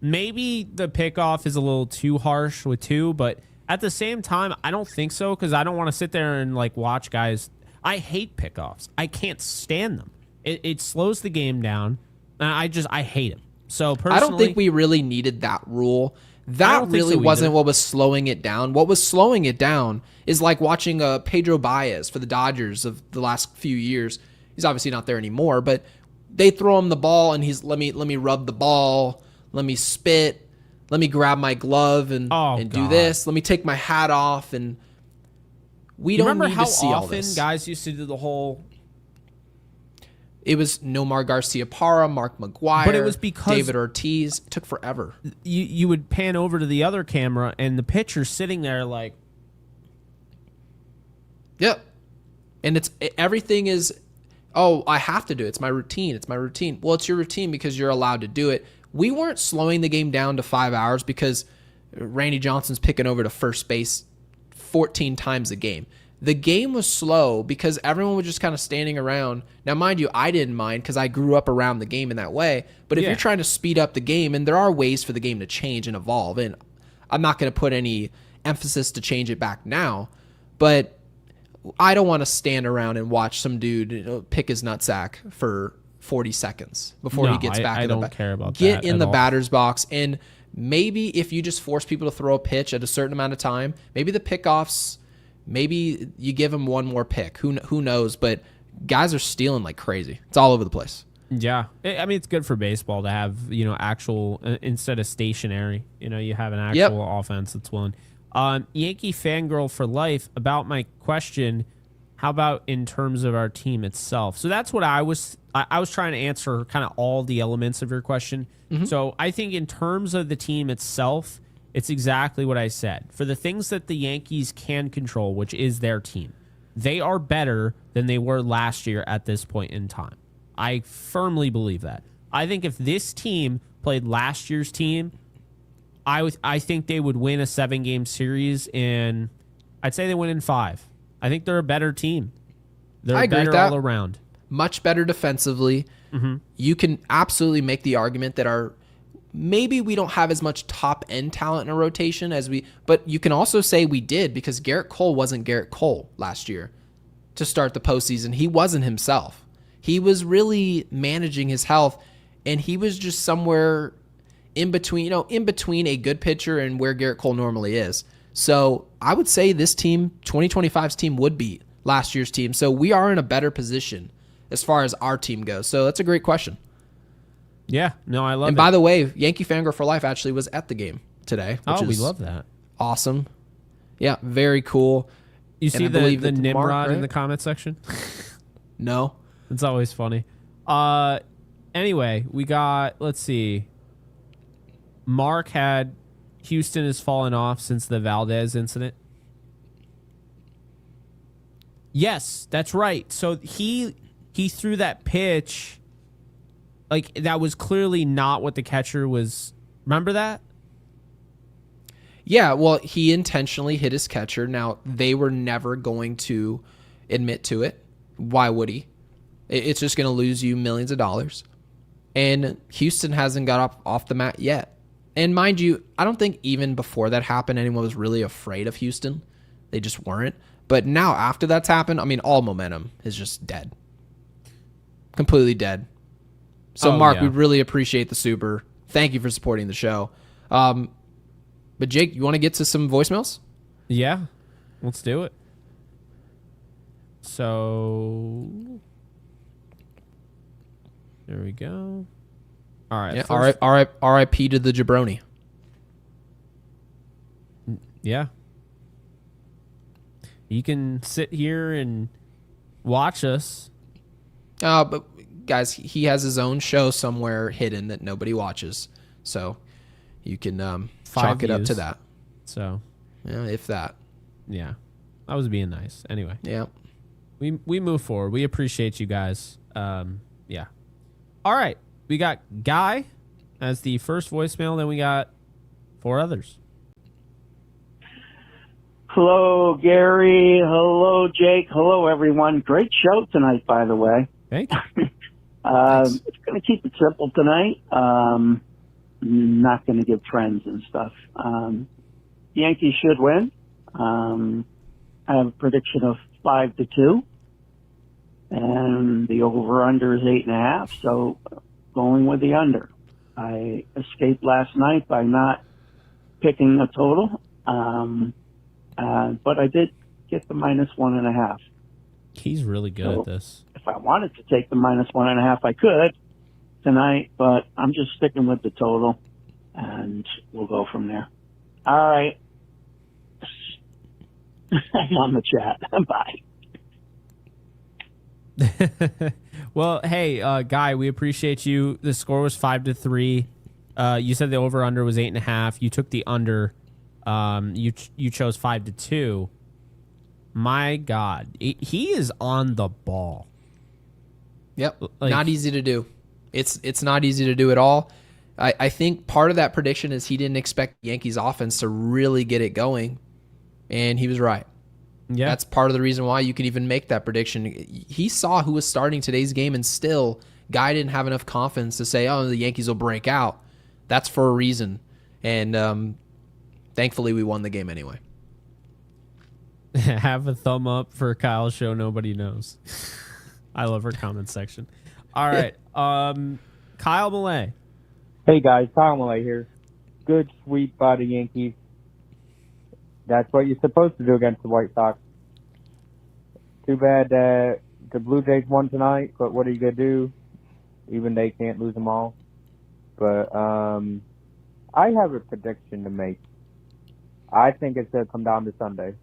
maybe the pickoff is a little too harsh with 2, but at the same time, I don't think so, because I don't want to sit there and like watch guys. I hate pickoffs. I can't stand them. It slows the game down. I hate him. So personally, I don't think we really needed that rule. That really wasn't what was slowing it down. What was slowing it down is like watching Pedro Baez for the Dodgers of the last few years. He's obviously not there anymore, but they throw him the ball and he's let me rub the ball, let me spit, let me grab my glove and do this, let me take my hat off, and we don't need to see all this. Remember how often guys used to do the whole? It was Nomar Garciaparra, Mark McGwire, but it was because David Ortiz. It took forever. You would pan over to the other camera, and the pitcher's sitting there like, yep. And everything is, I have to do it. It's my routine. It's my routine. Well, it's your routine because you're allowed to do it. We weren't slowing the game down to 5 hours because Randy Johnson's picking over to first base 14 times a game. The game was slow because everyone was just kind of standing around. Now, mind you, I didn't mind because I grew up around the game in that way. But if you're trying to speed up the game, and there are ways for the game to change and evolve, and I'm not going to put any emphasis to change it back now, but I don't want to stand around and watch some dude pick his nutsack for 40 seconds before he gets back in the I don't care about that. Get in the batter's box, and maybe if you just force people to throw a pitch at a certain amount of time, maybe the pickoffs. Maybe you give them one more pick. Who knows? But guys are stealing like crazy. It's all over the place. Yeah. I mean, it's good for baseball to have, actual, instead of stationary, you have an actual offense that's willing. Yankee fangirl for life, about my question, how about in terms of our team itself? So that's what I was trying to answer, kind of all the elements of your question. Mm-hmm. So I think in terms of the team itself, it's exactly what I said. For the things that the Yankees can control, which is their team, they are better than they were last year at this point in time. I firmly believe that. I think if this team played last year's team, I think they would win a 7-game series in, I'd say they win in 5. I think they're a better team. They're better all around. Much better defensively. Mm-hmm. You can absolutely make the argument that maybe we don't have as much top-end talent in a rotation but you can also say we did because Garrett Cole wasn't Garrett Cole last year to start the postseason. He wasn't himself. He was really managing his health, and he was just somewhere in between a good pitcher and where Garrett Cole normally is. So I would say this team, 2025's team, would beat last year's team. So we are in a better position as far as our team goes. So that's a great question. Yeah, no, I love it. And by the way, Yankee Fangirl for Life actually was at the game today. We love that. Awesome. Yeah, very cool. You see the Nimrod in the comment section? No. It's always funny. Anyway, we got, let's see. Mark had Houston has fallen off since the Valdez incident. Yes, that's right. So he threw that pitch. Like, that was clearly not what the catcher was. Remember that? Yeah, well, he intentionally hit his catcher. Now, they were never going to admit to it. Why would he? It's just going to lose you millions of dollars. And Houston hasn't got off the mat yet. And mind you, I don't think even before that happened, anyone was really afraid of Houston. They just weren't. But now, after that's happened, I mean, all momentum is just dead. Completely dead. So, Mark, we really appreciate the super. Thank you for supporting the show. But Jake, you want to get to some voicemails? Yeah, let's do it. So there we go. All right. Yeah. R.I.P. to the jabroni. Yeah. You can sit here and watch us. But guys, he has his own show somewhere hidden that nobody watches. So you can chalk it up to that. So, yeah, if that. Yeah. I was being nice. Anyway. Yeah. We move forward. We appreciate you guys. Yeah. All right. We got Guy as the first voicemail. Then we got 4 others. Hello, Gary. Hello, Jake. Hello, everyone. Great show tonight, by the way. Thank you. It's going to keep it simple tonight. Not going to give trends and stuff. Yankees should win. I have a prediction of 5-2, and the over/under is 8.5. So, going with the under. I escaped last night by not picking a total. But I did get the -1.5. He's really good at this. If I wanted to take the -1.5, I could tonight, but I'm just sticking with the total, and we'll go from there. All right. I'm on the chat. Bye. Well, hey, Guy, we appreciate you. The score was 5-3. You said the over/under was 8.5. You took the under. You chose 5-2. My God, he is on the ball. Yep, not easy to do. It's not easy to do at all. I think part of that prediction is he didn't expect the Yankees offense to really get it going, and he was right. Yeah, that's part of the reason why you could even make that prediction. He saw who was starting today's game, and still, Guy didn't have enough confidence to say, "Oh, the Yankees will break out." That's for a reason, and thankfully, we won the game anyway. Have a thumb up for Kyle's show. Nobody knows. I love her comment section. All right. Kyle Malay. Hey, guys. Kyle Malay here. Good sweep by the Yankees. That's what you're supposed to do against the White Sox. Too bad that the Blue Jays won tonight, but what are you going to do? Even they can't lose them all. But I have a prediction to make. I think it's going to come down to Sunday.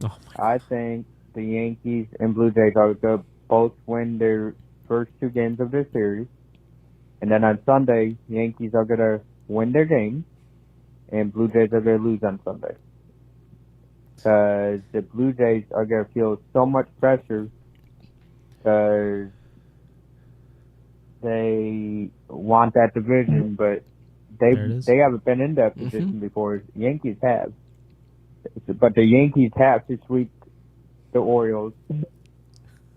Oh I think the Yankees and Blue Jays are going to both win their first 2 games of their series. And then on Sunday, the Yankees are going to win their game, and Blue Jays are going to lose on Sunday. Because the Blue Jays are going to feel so much pressure because they want that division, but they haven't been in that position before. Yankees have. But the Yankees have to sweep the Orioles,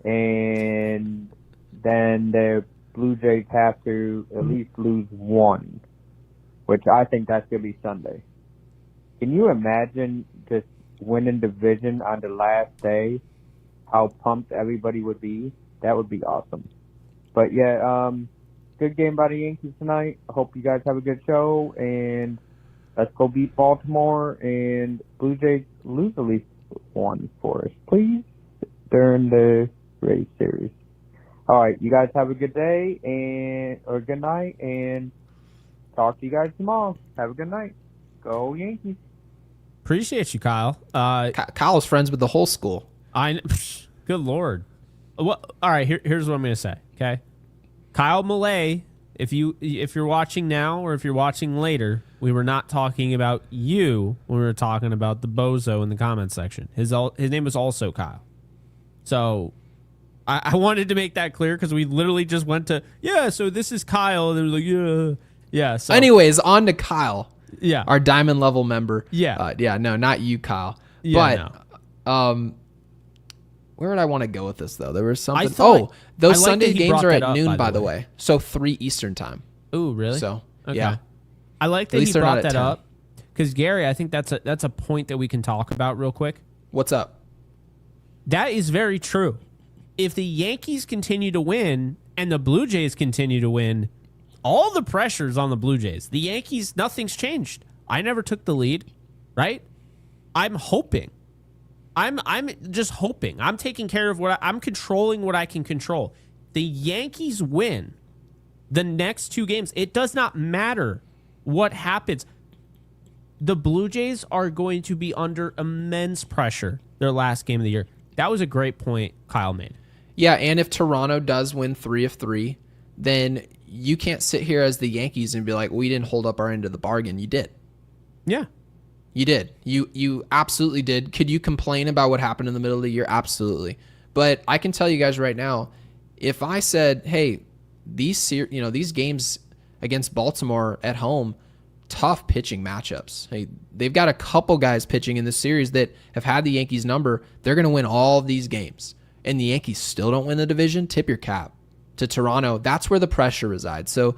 and then the Blue Jays have to at least lose 1, which I think that's going to be Sunday. Can you imagine just winning division on the last day, how pumped everybody would be? That would be awesome. But yeah, good game by the Yankees tonight. I hope you guys have a good show, and let's go beat Baltimore, and Blue Jays lose at least 1 for us, please, during the race series. All right, you guys have a good day or good night, and talk to you guys tomorrow. Have a good night. Go Yankees. Appreciate you, Kyle. Kyle's friends with the whole school. Good Lord. Well, all right, here's what I'm going to say, okay? Kyle Malay, if you're watching now or if you're watching later, we were not talking about you when we were talking about the bozo in the comment section. His name was also Kyle. So I wanted to make that clear because we literally just went to, so this is Kyle. And they were like, yeah. So anyways, on to Kyle. Yeah. Our diamond level member. Yeah. No, not you, Kyle. Yeah, but where would I want to go with this, though? There was something. like Those Sunday games are at up, noon, by the way. So 3 Eastern time. Oh, really? So, okay. Yeah. I like that At least he they're not brought at that 10. up because, Gary, I think that's a point that we can talk about real quick. What's up? That is very true. If the Yankees continue to win and the Blue Jays continue to win, all the pressure's on the Blue Jays. The Yankees, nothing's changed. I never took the lead, right? I'm hoping. I'm just hoping. I'm taking care of I'm controlling what I can control. The Yankees win the next 2 games. It does not matter what happens. The Blue Jays are going to be under immense pressure their last game of the year. That was a great point Kyle made. Yeah, and if Toronto does win 3 of 3, then you can't sit here as the Yankees and be like, we didn't hold up our end of the bargain. You did. Yeah. You did. You absolutely did. Could you complain about what happened in the middle of the year? Absolutely. But I can tell you guys right now, if I said, hey, these games against Baltimore at home, tough pitching matchups. Hey, they've got a couple guys pitching in this series that have had the Yankees number. They're going to win all of these games. And the Yankees still don't win the division. Tip your cap to Toronto. That's where the pressure resides. So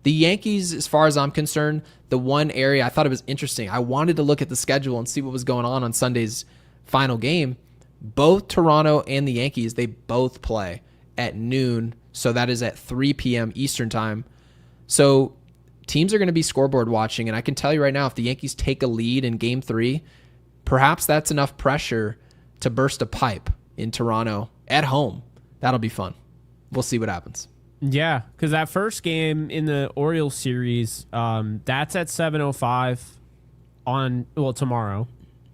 the Yankees, as far as I'm concerned, the one area I thought it was interesting, I wanted to look at the schedule and see what was going on Sunday's final game. Both Toronto and the Yankees, they both play at noon. So that is at 3 p.m. Eastern time. So teams are going to be scoreboard watching. And I can tell you right now, if the Yankees take a lead in game 3, perhaps that's enough pressure to burst a pipe in Toronto at home. That'll be fun. We'll see what happens. Yeah, because that first game in the Orioles series, that's at 7:05 tomorrow.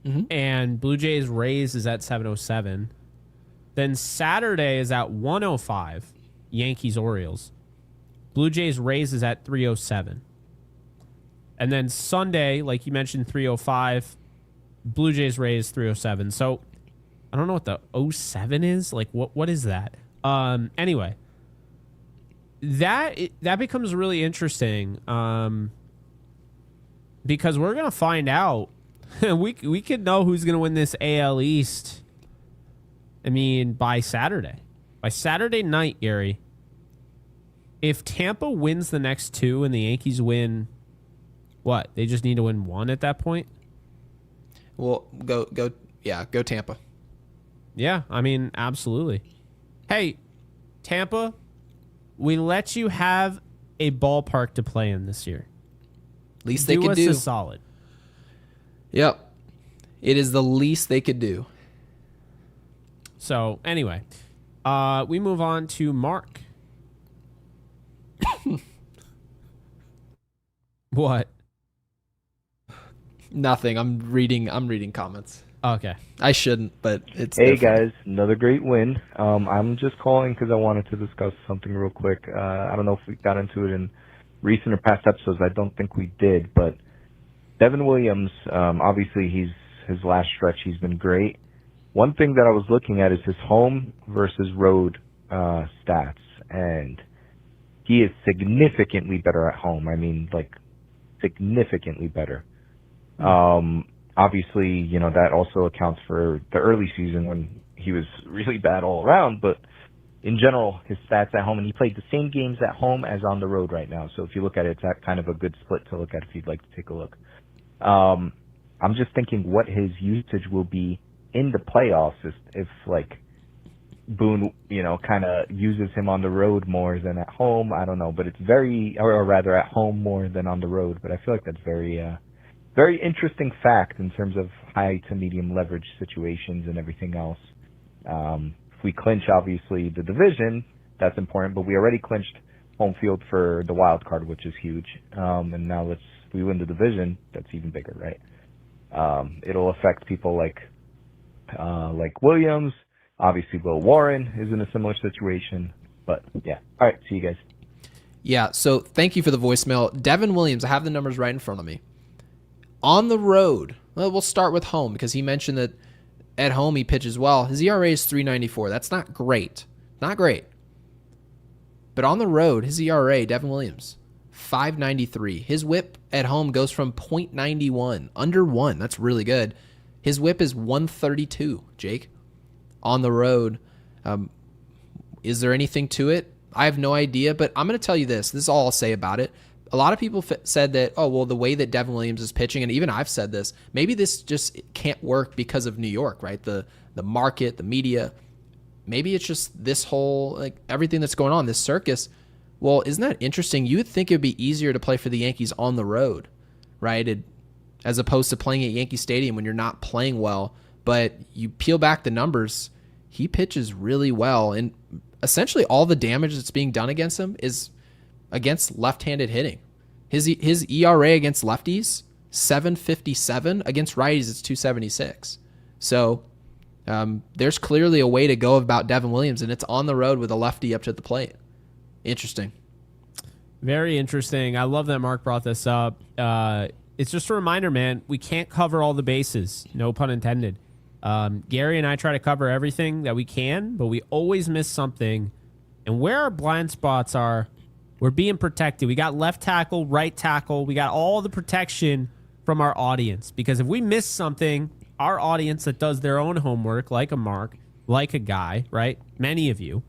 Mm-hmm. And Blue Jays Rays is at 7:07. Then Saturday is at 1:05, Yankees Orioles. Blue Jays Rays is at 3:07. And then Sunday, like you mentioned, 3:05, Blue Jays Rays 3:07. So I don't know what the 07 is. Like what is that? Anyway. That becomes really interesting because we're going to find out. we could know who's going to win this AL East, I mean, by Saturday. By Saturday night, Gary, if Tampa wins the next 2 and the Yankees win, what? They just need to win 1 at that point? Well, go Tampa. Yeah, I mean, absolutely. Hey, Tampa, we let you have a ballpark to play in this year. Least they could do. Do us a solid. Yep. It is the least they could do. So, anyway, we move on to Mark. What? Nothing. I'm reading comments. Okay. I shouldn't, but it's Hey different. guys, another great win. I'm just calling because I wanted to discuss something real quick. I don't know if we got into it in recent or past episodes. I don't think we did, but Devin Williams, obviously his last stretch, he's been great. One thing that I was looking at is his home versus road stats, and he is significantly better at home. I mean, like, significantly better. Obviously, that also accounts for the early season when he was really bad all around, but in general, his stats at home, and he played the same games at home as on the road right now. So if you look at it, it's kind of a good split to look at if you'd like to take a look. I'm just thinking what his usage will be in the playoffs if like Boone, kind of uses him on the road more than at home. I don't know, but it's or rather at home more than on the road. But I feel like that's very interesting fact in terms of high to medium leverage situations and everything else. If we clinch, obviously, the division, that's important, but we already clinched home field for the wild card, which is huge. And now if we win the division, that's even bigger, right? It'll affect people like Williams. Obviously, Will Warren is in a similar situation. But, yeah. All right, see you guys. Yeah, so thank you for the voicemail. Devin Williams, I have the numbers right in front of me. On the road, well, we'll start with home because he mentioned that at home he pitches well. His ERA is 3.94. That's not great. Not great. But on the road, his ERA, Devin Williams, 5.93. His whip at home goes from 0.91, under 1. That's really good. His whip is 132, Jake. On the road, is there anything to it? I have no idea, but I'm going to tell you this. This is all I'll say about it. A lot of people said that, the way that Devin Williams is pitching, and even I've said this, maybe this just can't work because of New York, right? The market, the media. Maybe it's just this whole, everything that's going on, this circus. Well, isn't that interesting? You would think it would be easier to play for the Yankees on the road, right? as opposed to playing at Yankee Stadium when you're not playing well. But you peel back the numbers, he pitches really well. And essentially all the damage that's being done against him is against left-handed hitting. His ERA against lefties, 7.57. Against righties, it's 2.76. So there's clearly a way to go about Devin Williams, and it's on the road with a lefty up to the plate. Interesting. Very interesting. I love that Mark brought this up. It's just a reminder, man, we can't cover all the bases. No pun intended. Gary and I try to cover everything that we can, but we always miss something. And where our blind spots are, we're being protected. We got left tackle, right tackle. We got all the protection from our audience. Because if we miss something, our audience that does their own homework, like a Mark, like a Guy, right? Many of you,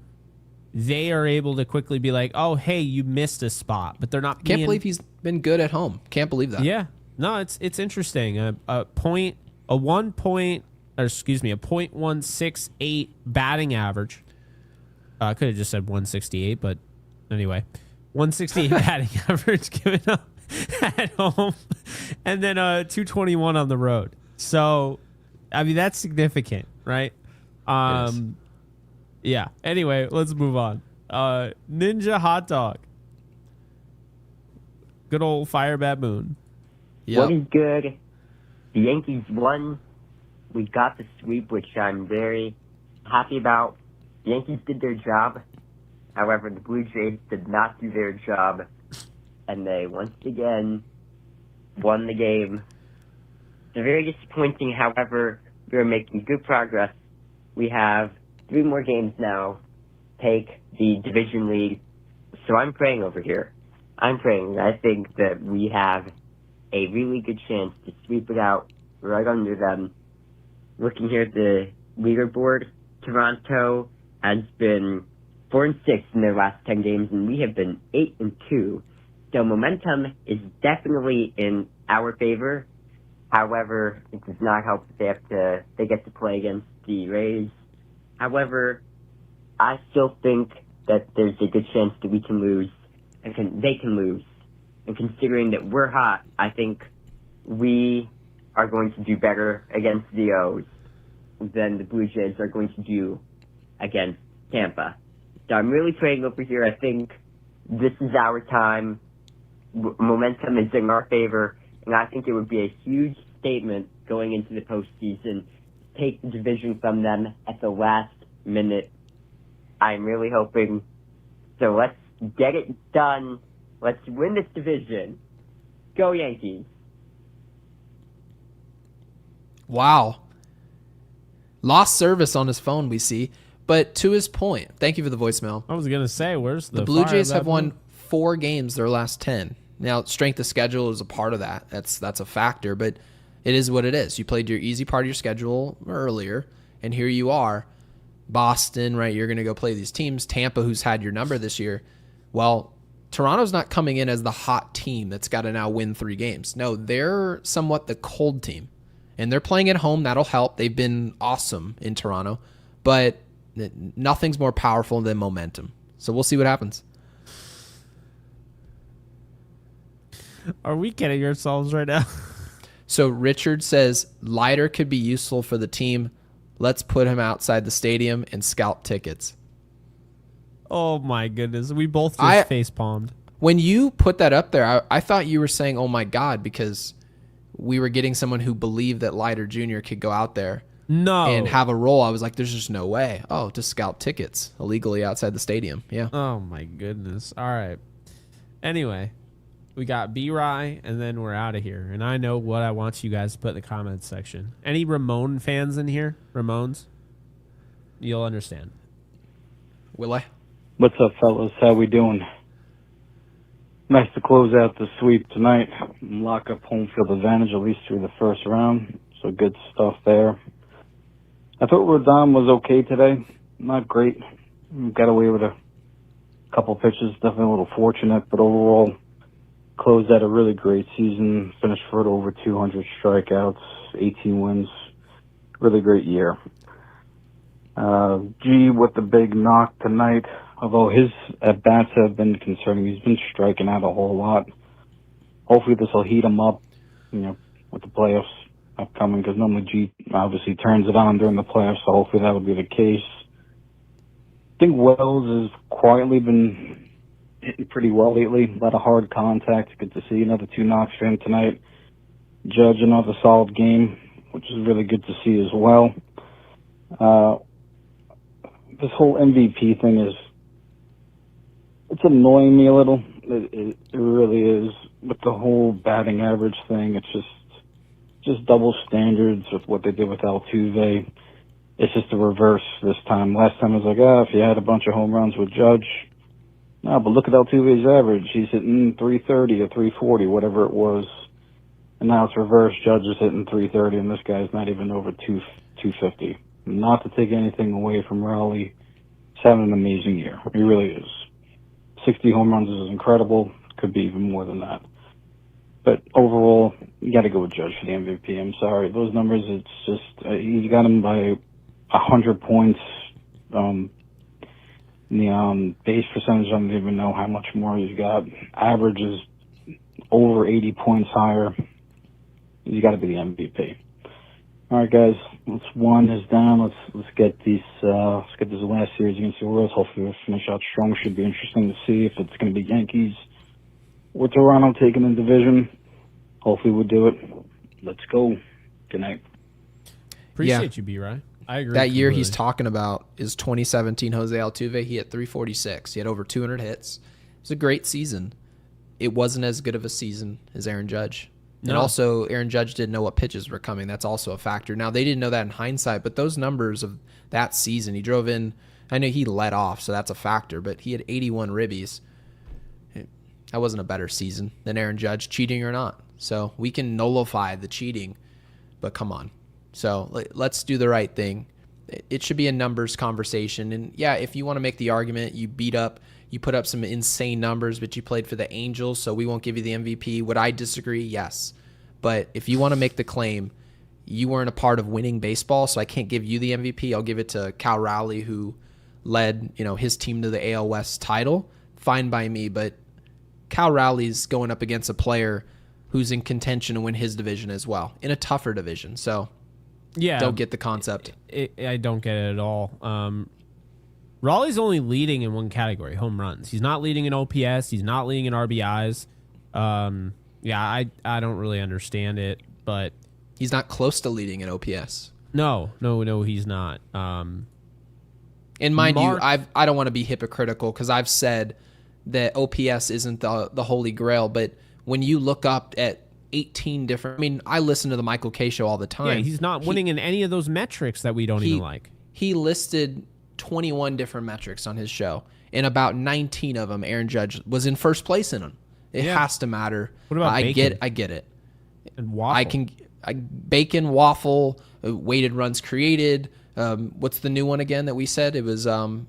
they are able to quickly be like, oh, hey, you missed a spot. But they're not Can't believe he's been good at home. Can't believe that. Yeah. No, it's interesting. A .168 batting average. I could have just said 168, but anyway, 168 batting average given up at home, and then 221 on the road. So, I mean, that's significant, right? Yeah. Anyway, let's move on. Ninja Hot Dog. Good old Fire Baboon. Yep. What is good? The Yankees won. We got the sweep, which I'm very happy about. The Yankees did their job. However, the Blue Jays did not do their job, and they once again won the game. It's very disappointing. However, we are making good progress. We have 3 more games now. Take the division lead. So I'm praying over here. I'm praying. I think that we have a really good chance to sweep it out right under them. Looking here at the leaderboard, Toronto has been 4-6 in their last 10 games, and we have been 8-2. So momentum is definitely in our favor. However, it does not help that they get to play against the Rays. However, I still think that there's a good chance that we can lose, and they can lose. And considering that we're hot, I think we are going to do better against the O's than the Blue Jays are going to do against Tampa. So I'm really praying over here. I think this is our time. Momentum is in our favor, and I think it would be a huge statement going into the postseason. Take the division from them at the last minute. I'm really hoping. So let's get it done. Let's win this division. Go Yankees. Wow. Lost service on his phone, we see. But to his point, thank you for the voicemail. I was going to say, where's the Blue Fire Jays have Baboon? won 4 games their last 10. Now, strength of schedule is a part of that. That's a factor, but it is what it is. You played your easy part of your schedule earlier, and here you are. Boston, right? You're going to go play these teams. Tampa, who's had your number this year. Well, Toronto's not coming in as the hot team that's got to now win 3 games. No, they're somewhat the cold team. And they're playing at home. That'll help. They've been awesome in Toronto. But nothing's more powerful than momentum. So we'll see what happens. Are we kidding ourselves right now? So Richard says, Leiter could be useful for the team. Let's put him outside the stadium and scalp tickets. Oh, my goodness. We both just face-palmed. When you put that up there, I thought you were saying, oh, my God, because we were getting someone who believed that Leiter Jr. could go out there and have a role. I was like, there's just no way. Oh, to scalp tickets illegally outside the stadium. Yeah. Oh, my goodness. All right. Anyway, we got B-Rye, and then we're out of here. And I know what I want you guys to put in the comments section. Any Ramon fans in here? Ramones? You'll understand. Will I? What's up, fellas? How we doing? Nice to close out the sweep tonight. Lock up home field advantage, at least through the first round. So good stuff there. I thought Rodon was okay today. Not great. Got away with a couple pitches. Definitely a little fortunate, but overall closed out a really great season. Finished for over 200 strikeouts, 18 wins. Really great year. G with the big knock tonight. Although his at-bats have been concerning. He's been striking out a whole lot. Hopefully this will heat him up. You know, with the playoffs upcoming, because normally G obviously turns it on during the playoffs, so hopefully that will be the case. I think Wells has quietly been hitting pretty well lately. A lot of hard contact. Good to see another 2 knocks for him tonight. Judge, another solid game, which is really good to see as well. This whole MVP thing it's annoying me a little. It really is. With the whole batting average thing, it's just double standards with what they did with Altuve. It's just the reverse this time. Last time it was like, if you had a bunch of home runs with Judge. No, but look at Altuve's average. He's hitting 330 or 340, whatever it was. And now it's reverse. Judge is hitting 330, and this guy's not even over 250. Not to take anything away from Raleigh. He's having an amazing year. He really is. 60 home runs is incredible. Could be even more than that. But overall, you got to go with Judge for the MVP. I'm sorry. Those numbers, it's just, you got him by 100 points. The base percentage, I don't even know how much more he's got. Average is over 80 points higher. You got to be the MVP. All right, guys. One is down. Let's get this last series against the Orioles. Hopefully we'll finish out strong. Should be interesting to see if it's going to be Yankees or Toronto taking the division. Hopefully we'll do it. Let's go. Good night. Appreciate you, B-Ry. I agree. That year he's talking about is 2017 Jose Altuve. He hit 346. He had over 200 hits. It was a great season. It wasn't as good of a season as Aaron Judge. No. And also, Aaron Judge didn't know what pitches were coming. That's also a factor. Now, they didn't know that in hindsight, but those numbers of that season, he drove in, I know he let off, so that's a factor, but he had 81 ribbies. That wasn't a better season than Aaron Judge, cheating or not. So we can nullify the cheating, but come on. So let's do the right thing. It should be a numbers conversation. And yeah, if you want to make the argument, you put up some insane numbers, but you played for the Angels, so we won't give you the MVP. Would I disagree? Yes. But if you want to make the claim, you weren't a part of winning baseball, so I can't give you the MVP. I'll give it to Cal Raleigh, who led, his team to the AL West title. Fine by me, but Cal Raleigh's going up against a player who's in contention to win his division as well, in a tougher division. So yeah, don't get the concept. I don't get it at all. Raleigh's only leading in one category, home runs. He's not leading in OPS. He's not leading in RBIs. I don't really understand it, but he's not close to leading in OPS. No, he's not. And mind you, I don't want to be hypocritical because I've said that OPS isn't the holy grail, but when you look up at 18 different, I listen to the Michael K show all the time. Yeah, he's not winning in any of those metrics that we don't even like. He listed 21 different metrics on his show, and about 19 of them, Aaron Judge was in first place in them. It has to matter. What about bacon? I get it. And waffle. Bacon, waffle, weighted runs created. What's the new one again that we said? It was Fangraphs.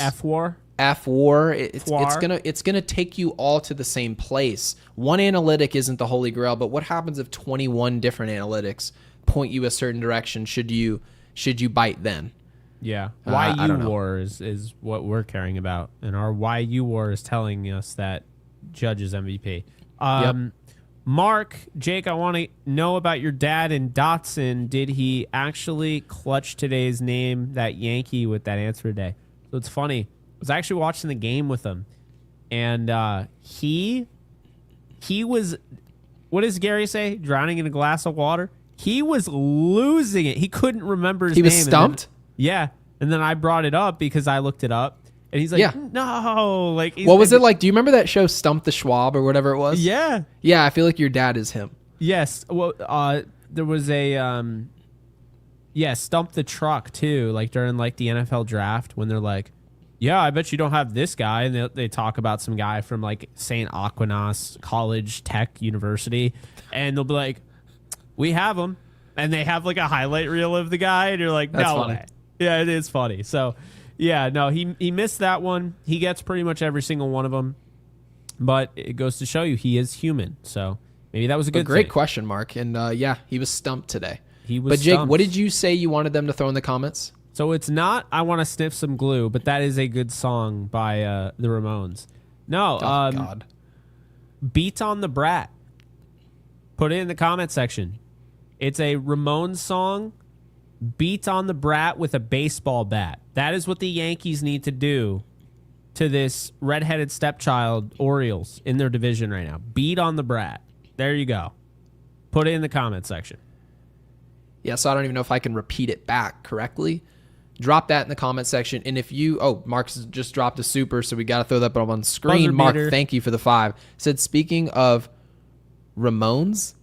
F-WAR. F-WAR. It's gonna take you all to the same place. One analytic isn't the holy grail, but what happens if 21 different analytics point you a certain direction? Should you bite then? Yeah. YU war is what we're caring about. And our YU war is telling us that Judge is MVP. Yep. Mark, Jake, I want to know about your dad in Dotson. Did he actually clutch today's name, that Yankee, with that answer today? So it's funny. I was actually watching the game with him. And he was, what does Gary say? Drowning in a glass of water? He was losing it. He couldn't remember his name. He was stumped? Yeah. And then I brought it up because I looked it up. And he's like, no. What was it like? Do you remember that show Stump the Schwab or whatever it was? Yeah. Yeah, I feel like your dad is him. Yes. Well, there was a, Stump the Truck too, during the NFL draft when they're like, yeah, I bet you don't have this guy. And they talk about some guy from St. Aquinas College Tech University. And they'll be like, we have him. And they have a highlight reel of the guy. And you're like, that's no funny. way. Yeah, it is funny. So, yeah, no, he missed that one. He gets pretty much every single one of them. But it goes to show you he is human. So maybe that was a good great question, Mark. And he was stumped today. He was But Jake, stumped. what did you say you wanted them to throw in the comments? So it's not I Want to Sniff Some Glue, but that is a good song by the Ramones. No, God. Beat on the Brat. Put it in the comment section. It's a Ramones song, beat on the brat with a baseball bat. That is what the Yankees need to do to this redheaded stepchild Orioles in their division right now. Beat on the brat. There you go. Put it in the comment section. Yeah, so I don't even know if I can repeat it back correctly. Drop that in the comment section. And if you, Mark's just dropped a super, so we got to throw that up on the screen. Buzzer Mark, beater. thank you for the 5. Said, speaking of Ramones,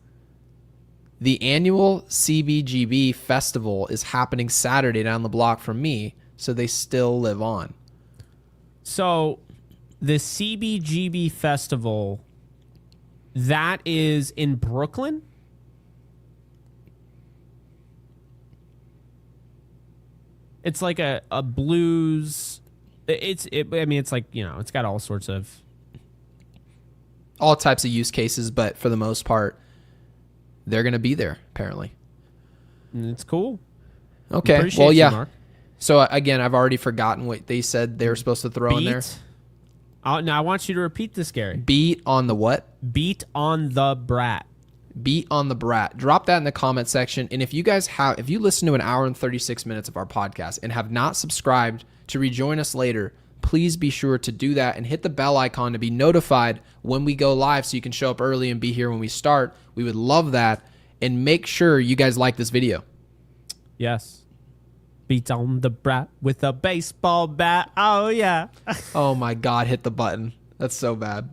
the annual CBGB festival is happening Saturday down the block from me, so they still live on. So the CBGB festival, that is in Brooklyn? It's like a blues. It's like, it's got all sorts of. All types of use cases, but for the most part, they're going to be there, apparently. It's cool. Okay. Appreciate Well, you, yeah. Mark. So, again, I've already forgotten what they said they were supposed to throw in there. Now, I want you to repeat this, Gary. Beat on the what? Beat on the brat. Beat on the brat. Drop that in the comment section. And if you listen to an hour and 36 minutes of our podcast and have not subscribed to rejoin us later, please be sure to do that and hit the bell icon to be notified when we go live so you can show up early and be here when we start. We would love that. And make sure you guys like this video. Yes. Beat on the brat with a baseball bat. Oh, yeah. Oh my God, hit the button. That's so bad.